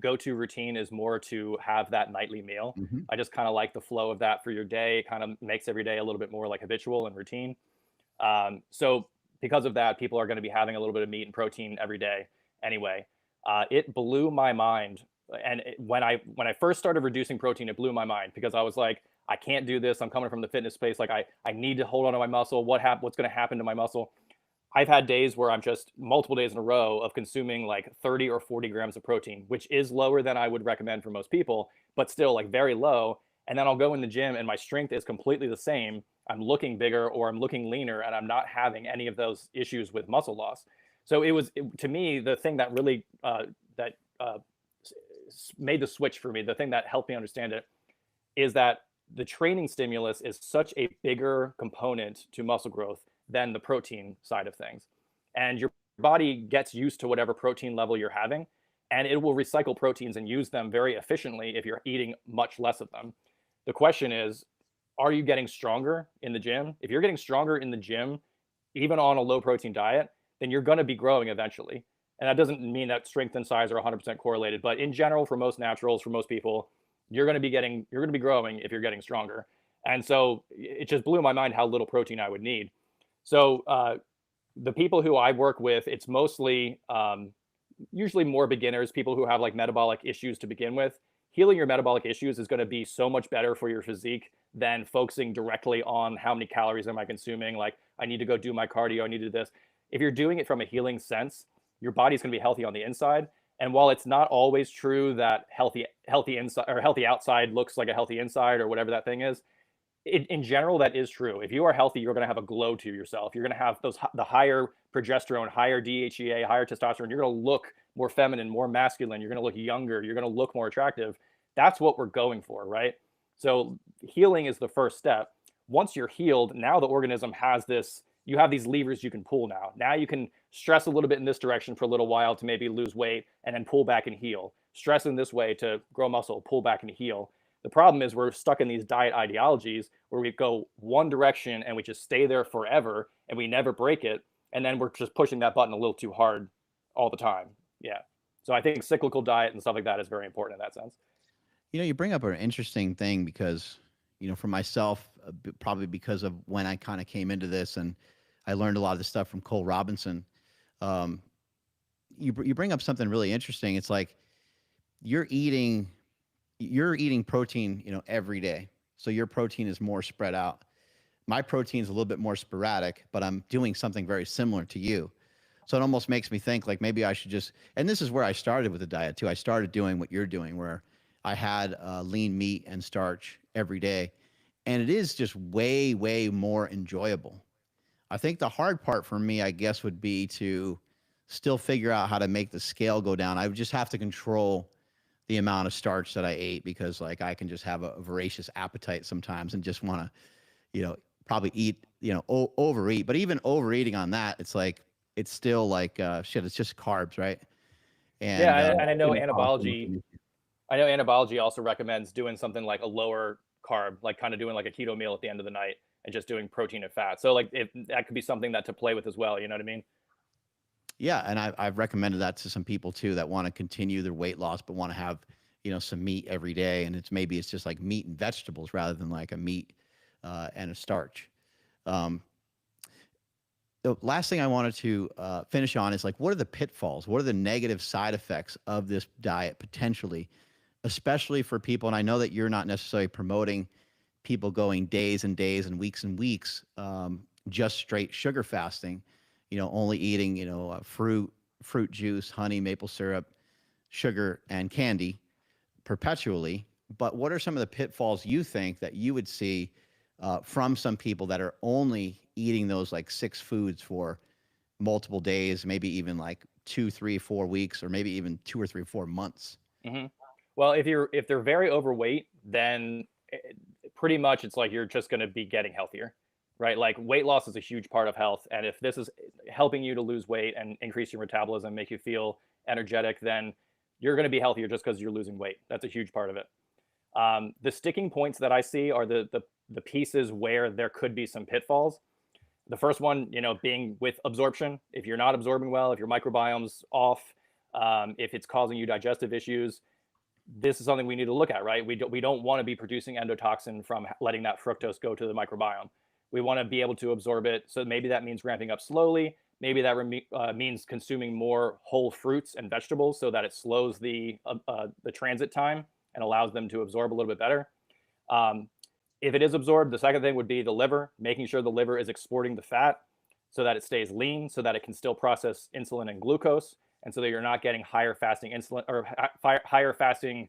go-to routine is more to have that nightly meal. Mm-hmm. I just kind of like the flow of that for your day. It kind of makes every day a little bit more like habitual and routine. So because of that, people are going to be having a little bit of meat and protein every day anyway. It blew my mind. And when I first started reducing protein, it blew my mind because I was like, I can't do this. I'm coming from the fitness space. Like I need to hold on to my muscle. What's going to happen to my muscle? I've had days where I'm just multiple days in a row of consuming like 30 or 40 grams of protein, which is lower than I would recommend for most people, but still like very low. And then I'll go in the gym and my strength is completely the same. I'm looking bigger or I'm looking leaner and I'm not having any of those issues with muscle loss. So to me, the thing that really made the switch for me, the thing that helped me understand it, is that the training stimulus is such a bigger component to muscle growth than the protein side of things. And your body gets used to whatever protein level you're having, and it will recycle proteins and use them very efficiently if you're eating much less of them. The question is, are you getting stronger in the gym? If you're getting stronger in the gym, even on a low protein diet, then you're going to be growing eventually. And that doesn't mean that strength and size are 100% correlated, but in general, for most naturals, for most people, you're going to be growing if you're getting stronger. And so it just blew my mind how little protein I would need. So the people who I work with, it's mostly usually more beginners, people who have like metabolic issues to begin with. Healing your metabolic issues is going to be so much better for your physique than focusing directly on how many calories am I consuming. Like I need to go do my cardio, I need to do this. If you're doing it from a healing sense, your body's going to be healthy on the inside. And while it's not always true that healthy inside or healthy outside looks like a healthy inside or whatever that thing is, in general, that is true. If you are healthy, you're going to have a glow to yourself. You're going to have the higher progesterone, higher DHEA, higher testosterone. You're going to look more feminine, more masculine. You're going to look younger. You're going to look more attractive. That's what we're going for, right? So healing is the first step. Once you're healed, now the organism has this. You have these levers you can pull now. Now you can stress a little bit in this direction for a little while to maybe lose weight and then pull back and heal. Stress in this way to grow muscle, pull back and heal. The problem is we're stuck in these diet ideologies where we go one direction and we just stay there forever and we never break it. And then we're just pushing that button a little too hard all the time. Yeah. So I think cyclical diet and stuff like that is very important in that sense. You bring up an interesting thing because, for myself, probably because of when I kind of came into this and I learned a lot of this stuff from Cole Robinson. You bring up something really interesting. It's like you're eating you're eating protein, every day. So your protein is more spread out. My protein is a little bit more sporadic, but I'm doing something very similar to you. So it almost makes me think like maybe I should just, and this is where I started with the diet too. I started doing what you're doing, where I had lean meat and starch every day. And it is just way, way more enjoyable. I think the hard part for me, I guess, would be to still figure out how to make the scale go down. I would just have to control the amount of starch that I ate, because like I can just have a voracious appetite sometimes and just want to, probably eat, overeat. But even overeating on that, it's like, it's still like, shit, it's just carbs, right? And Yeah, and I it's know gonna cause so much anabology. of an I know anabology also recommends doing something like a lower carb, like kind of doing like a keto meal at the end of the night and just doing protein and fat. So like if that could be something that to play with as well. You know what I mean? Yeah, and I've recommended that to some people too that want to continue their weight loss but want to have, some meat every day, and it's just like meat and vegetables rather than like a meat and a starch. Um, the last thing I wanted to finish on is like, what are the pitfalls? What are the negative side effects of this diet potentially, especially for people? And I know that you're not necessarily promoting people going days and days and weeks, just straight sugar fasting, only eating, fruit juice, honey, maple syrup, sugar, and candy perpetually. But what are some of the pitfalls you think that you would see from some people that are only eating those like six foods for multiple days, maybe even like 2, 3, 4 weeks, or maybe even 2 or 3, 4 months? Hmm. Well, if they're very overweight, then pretty much it's like you're just going to be getting healthier, right? Like weight loss is a huge part of health, and if this is helping you to lose weight and increase your metabolism, make you feel energetic, then you're going to be healthier just because you're losing weight. That's a huge part of it. The sticking points that I see are the pieces where there could be some pitfalls. The first one, being with absorption. If you're not absorbing well, if your microbiome's off, if it's causing you digestive issues, this is something we need to look at, right? We don't want to be producing endotoxin from letting that fructose go to the microbiome. We want to be able to absorb it. So maybe that means ramping up slowly. Maybe that means consuming more whole fruits and vegetables so that it slows the transit time and allows them to absorb a little bit better. If it is absorbed, the second thing would be the liver, making sure the liver is exporting the fat so that it stays lean, so that it can still process insulin and glucose, and so that you're not getting higher fasting insulin or higher fasting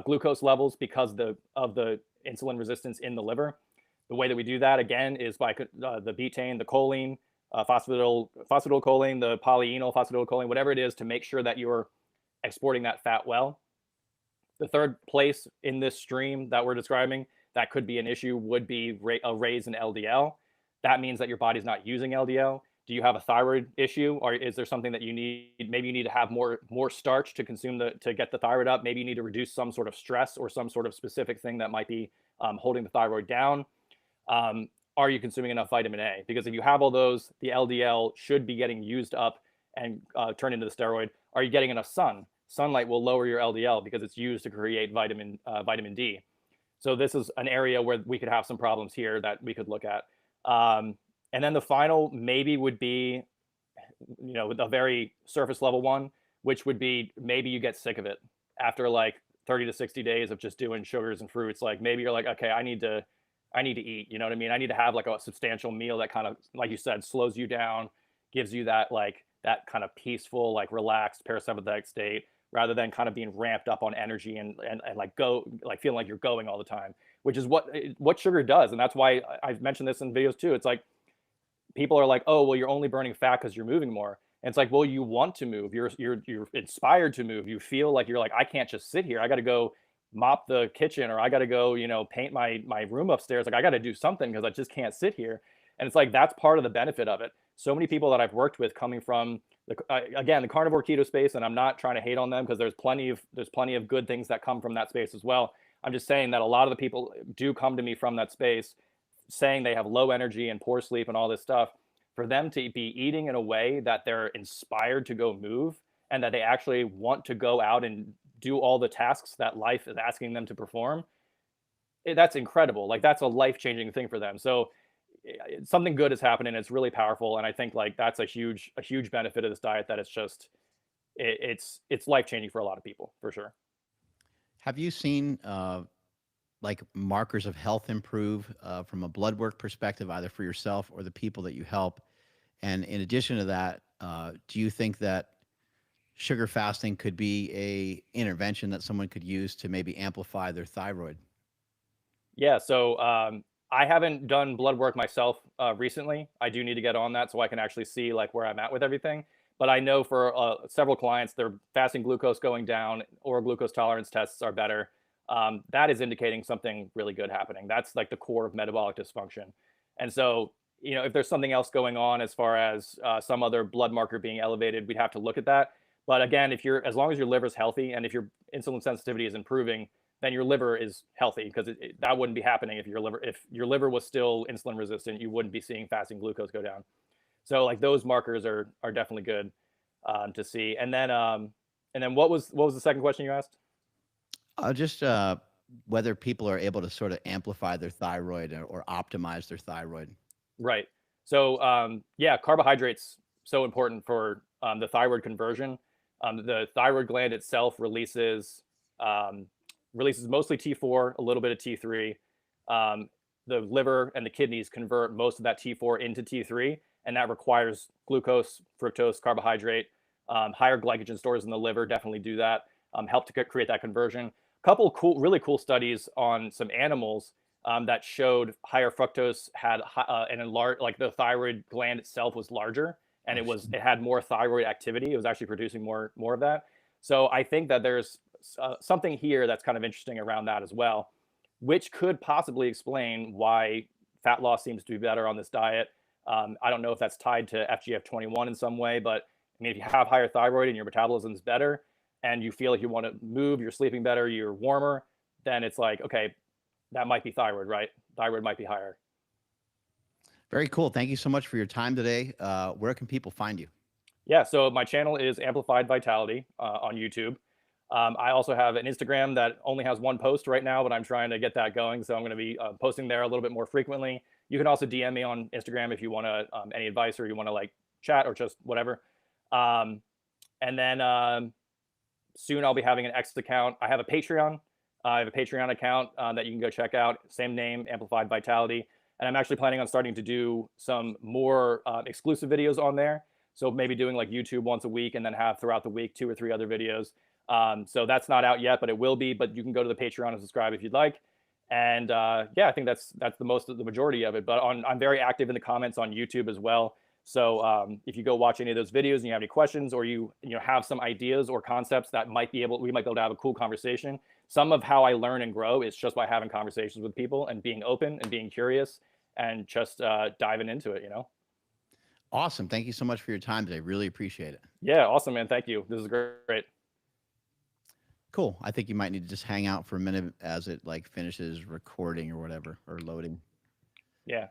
glucose levels because of the insulin resistance in the liver. The way that we do that again is by the betaine, the choline, phosphatidylcholine, the polyenyl phosphatidylcholine, whatever it is, to make sure that you're exporting that fat well. The third place in this stream that we're describing that could be an issue would be a raise in LDL. That means that your body's not using LDL. Do you have a thyroid issue, or is there something that you need? Maybe you need to have more starch to consume to get the thyroid up. Maybe you need to reduce some sort of stress or some sort of specific thing that might be holding the thyroid down. Are you consuming enough vitamin A? Because if you have all those, the LDL should be getting used up and turned into the steroid. Are you getting enough sun? Sunlight will lower your LDL because it's used to create vitamin D. So this is an area where we could have some problems here that we could look at. And then the final maybe would be, a very surface level one, which would be maybe you get sick of it after like 30 to 60 days of just doing sugars and fruits. Like maybe you're like, okay, I need to eat, you know what I mean? I need to have like a substantial meal that kind of, like you said, slows you down, gives you that kind of peaceful, like relaxed parasympathetic state, rather than kind of being ramped up on energy and like feeling like you're going all the time, which is what sugar does. And that's why I've mentioned this in videos too. It's like people are like, oh, well, you're only burning fat because you're moving more. And it's like, well, you want to move. You're inspired to move. You feel like you're like, I can't just sit here. I got to go mop the kitchen, or I got to go, paint my room upstairs. Like I got to do something because I just can't sit here. And it's like, that's part of the benefit of it. So many people that I've worked with coming from again, the carnivore keto space, and I'm not trying to hate on them because there's plenty of good things that come from that space as well. I'm just saying that a lot of the people do come to me from that space saying they have low energy and poor sleep and all this stuff. For them to be eating in a way that they're inspired to go move and that they actually want to go out and do all the tasks that life is asking them to perform, that's incredible. Like that's a life-changing thing for them. So something good is happening. It's really powerful, and I think like that's a huge benefit of this diet. That it's just it's life-changing for a lot of people, for sure. Have you seen like markers of health improve from a blood work perspective, either for yourself or the people that you help? And in addition to that, do you think that sugar fasting could be a intervention that someone could use to maybe amplify their thyroid? Yeah, so I haven't done blood work myself recently. I do need to get on that so I can actually see like where I'm at with everything. But I know for several clients, their fasting glucose going down or glucose tolerance tests are better. That is indicating something really good happening. That's like the core of metabolic dysfunction. And so, if there's something else going on as far as some other blood marker being elevated, we'd have to look at that. But again, as long as your liver's healthy and if your insulin sensitivity is improving, then your liver is healthy because that wouldn't be happening if your liver was still insulin resistant. You wouldn't be seeing fasting glucose go down. So like those markers are definitely good to see. And then what was the second question you asked? Just whether people are able to sort of amplify their thyroid or optimize their thyroid. Right. So yeah, carbohydrates so important for the thyroid conversion. The thyroid gland itself um, releases mostly T4, a little bit of T3. The liver and the kidneys convert most of that T4 into T3, and that requires glucose, fructose, carbohydrate. Higher glycogen stores in the liver definitely do that. Help to create that conversion. Couple really cool studies on some animals that showed higher fructose had an enlarged, like the thyroid gland itself was larger, and Oh, it had more thyroid activity. It was actually producing more of that. So I think that there's something here that's kind of interesting around that as well, which could possibly explain why fat loss seems to be better on this diet. I don't know if that's tied to FGF21 in some way, but I mean, if you have higher thyroid and your metabolism is better, and you feel like you want to move, you're sleeping better, you're warmer, then it's like, okay, that might be thyroid, right? Thyroid might be higher. very cool. Thank you so much for your time today. Where can people find you? Yeah, so my channel is Amplified Vitality on YouTube. I also have an Instagram that only has one post right now, but I'm trying to get that going. So I'm going to be posting there a little bit more frequently. You can also DM me on Instagram if you want to any advice or you want to like chat or just whatever. Um, and then soon I'll be having an X account. I have a Patreon. I have a Patreon account that you can go check out. Same name, Amplified Vitality. And I'm actually planning on starting to do some more exclusive videos on there. So maybe doing like YouTube once a week and then have throughout the week 2 or 3 other videos. So that's not out yet, but it will be. But you can go to the Patreon and subscribe if you'd like. And yeah, I think that's the majority of it. But I'm very active in the comments on YouTube as well. So if you go watch any of those videos and you have any questions or you have some ideas or concepts that we might be able to have a cool conversation. Some of how I learn and grow is just by having conversations with people and being open and being curious and just diving into it. Awesome. Thank you so much for your time today. Really appreciate it. Yeah, awesome, man. Thank you. This is great. Cool. I think you might need to just hang out for a minute as it like finishes recording or whatever or loading. Yeah.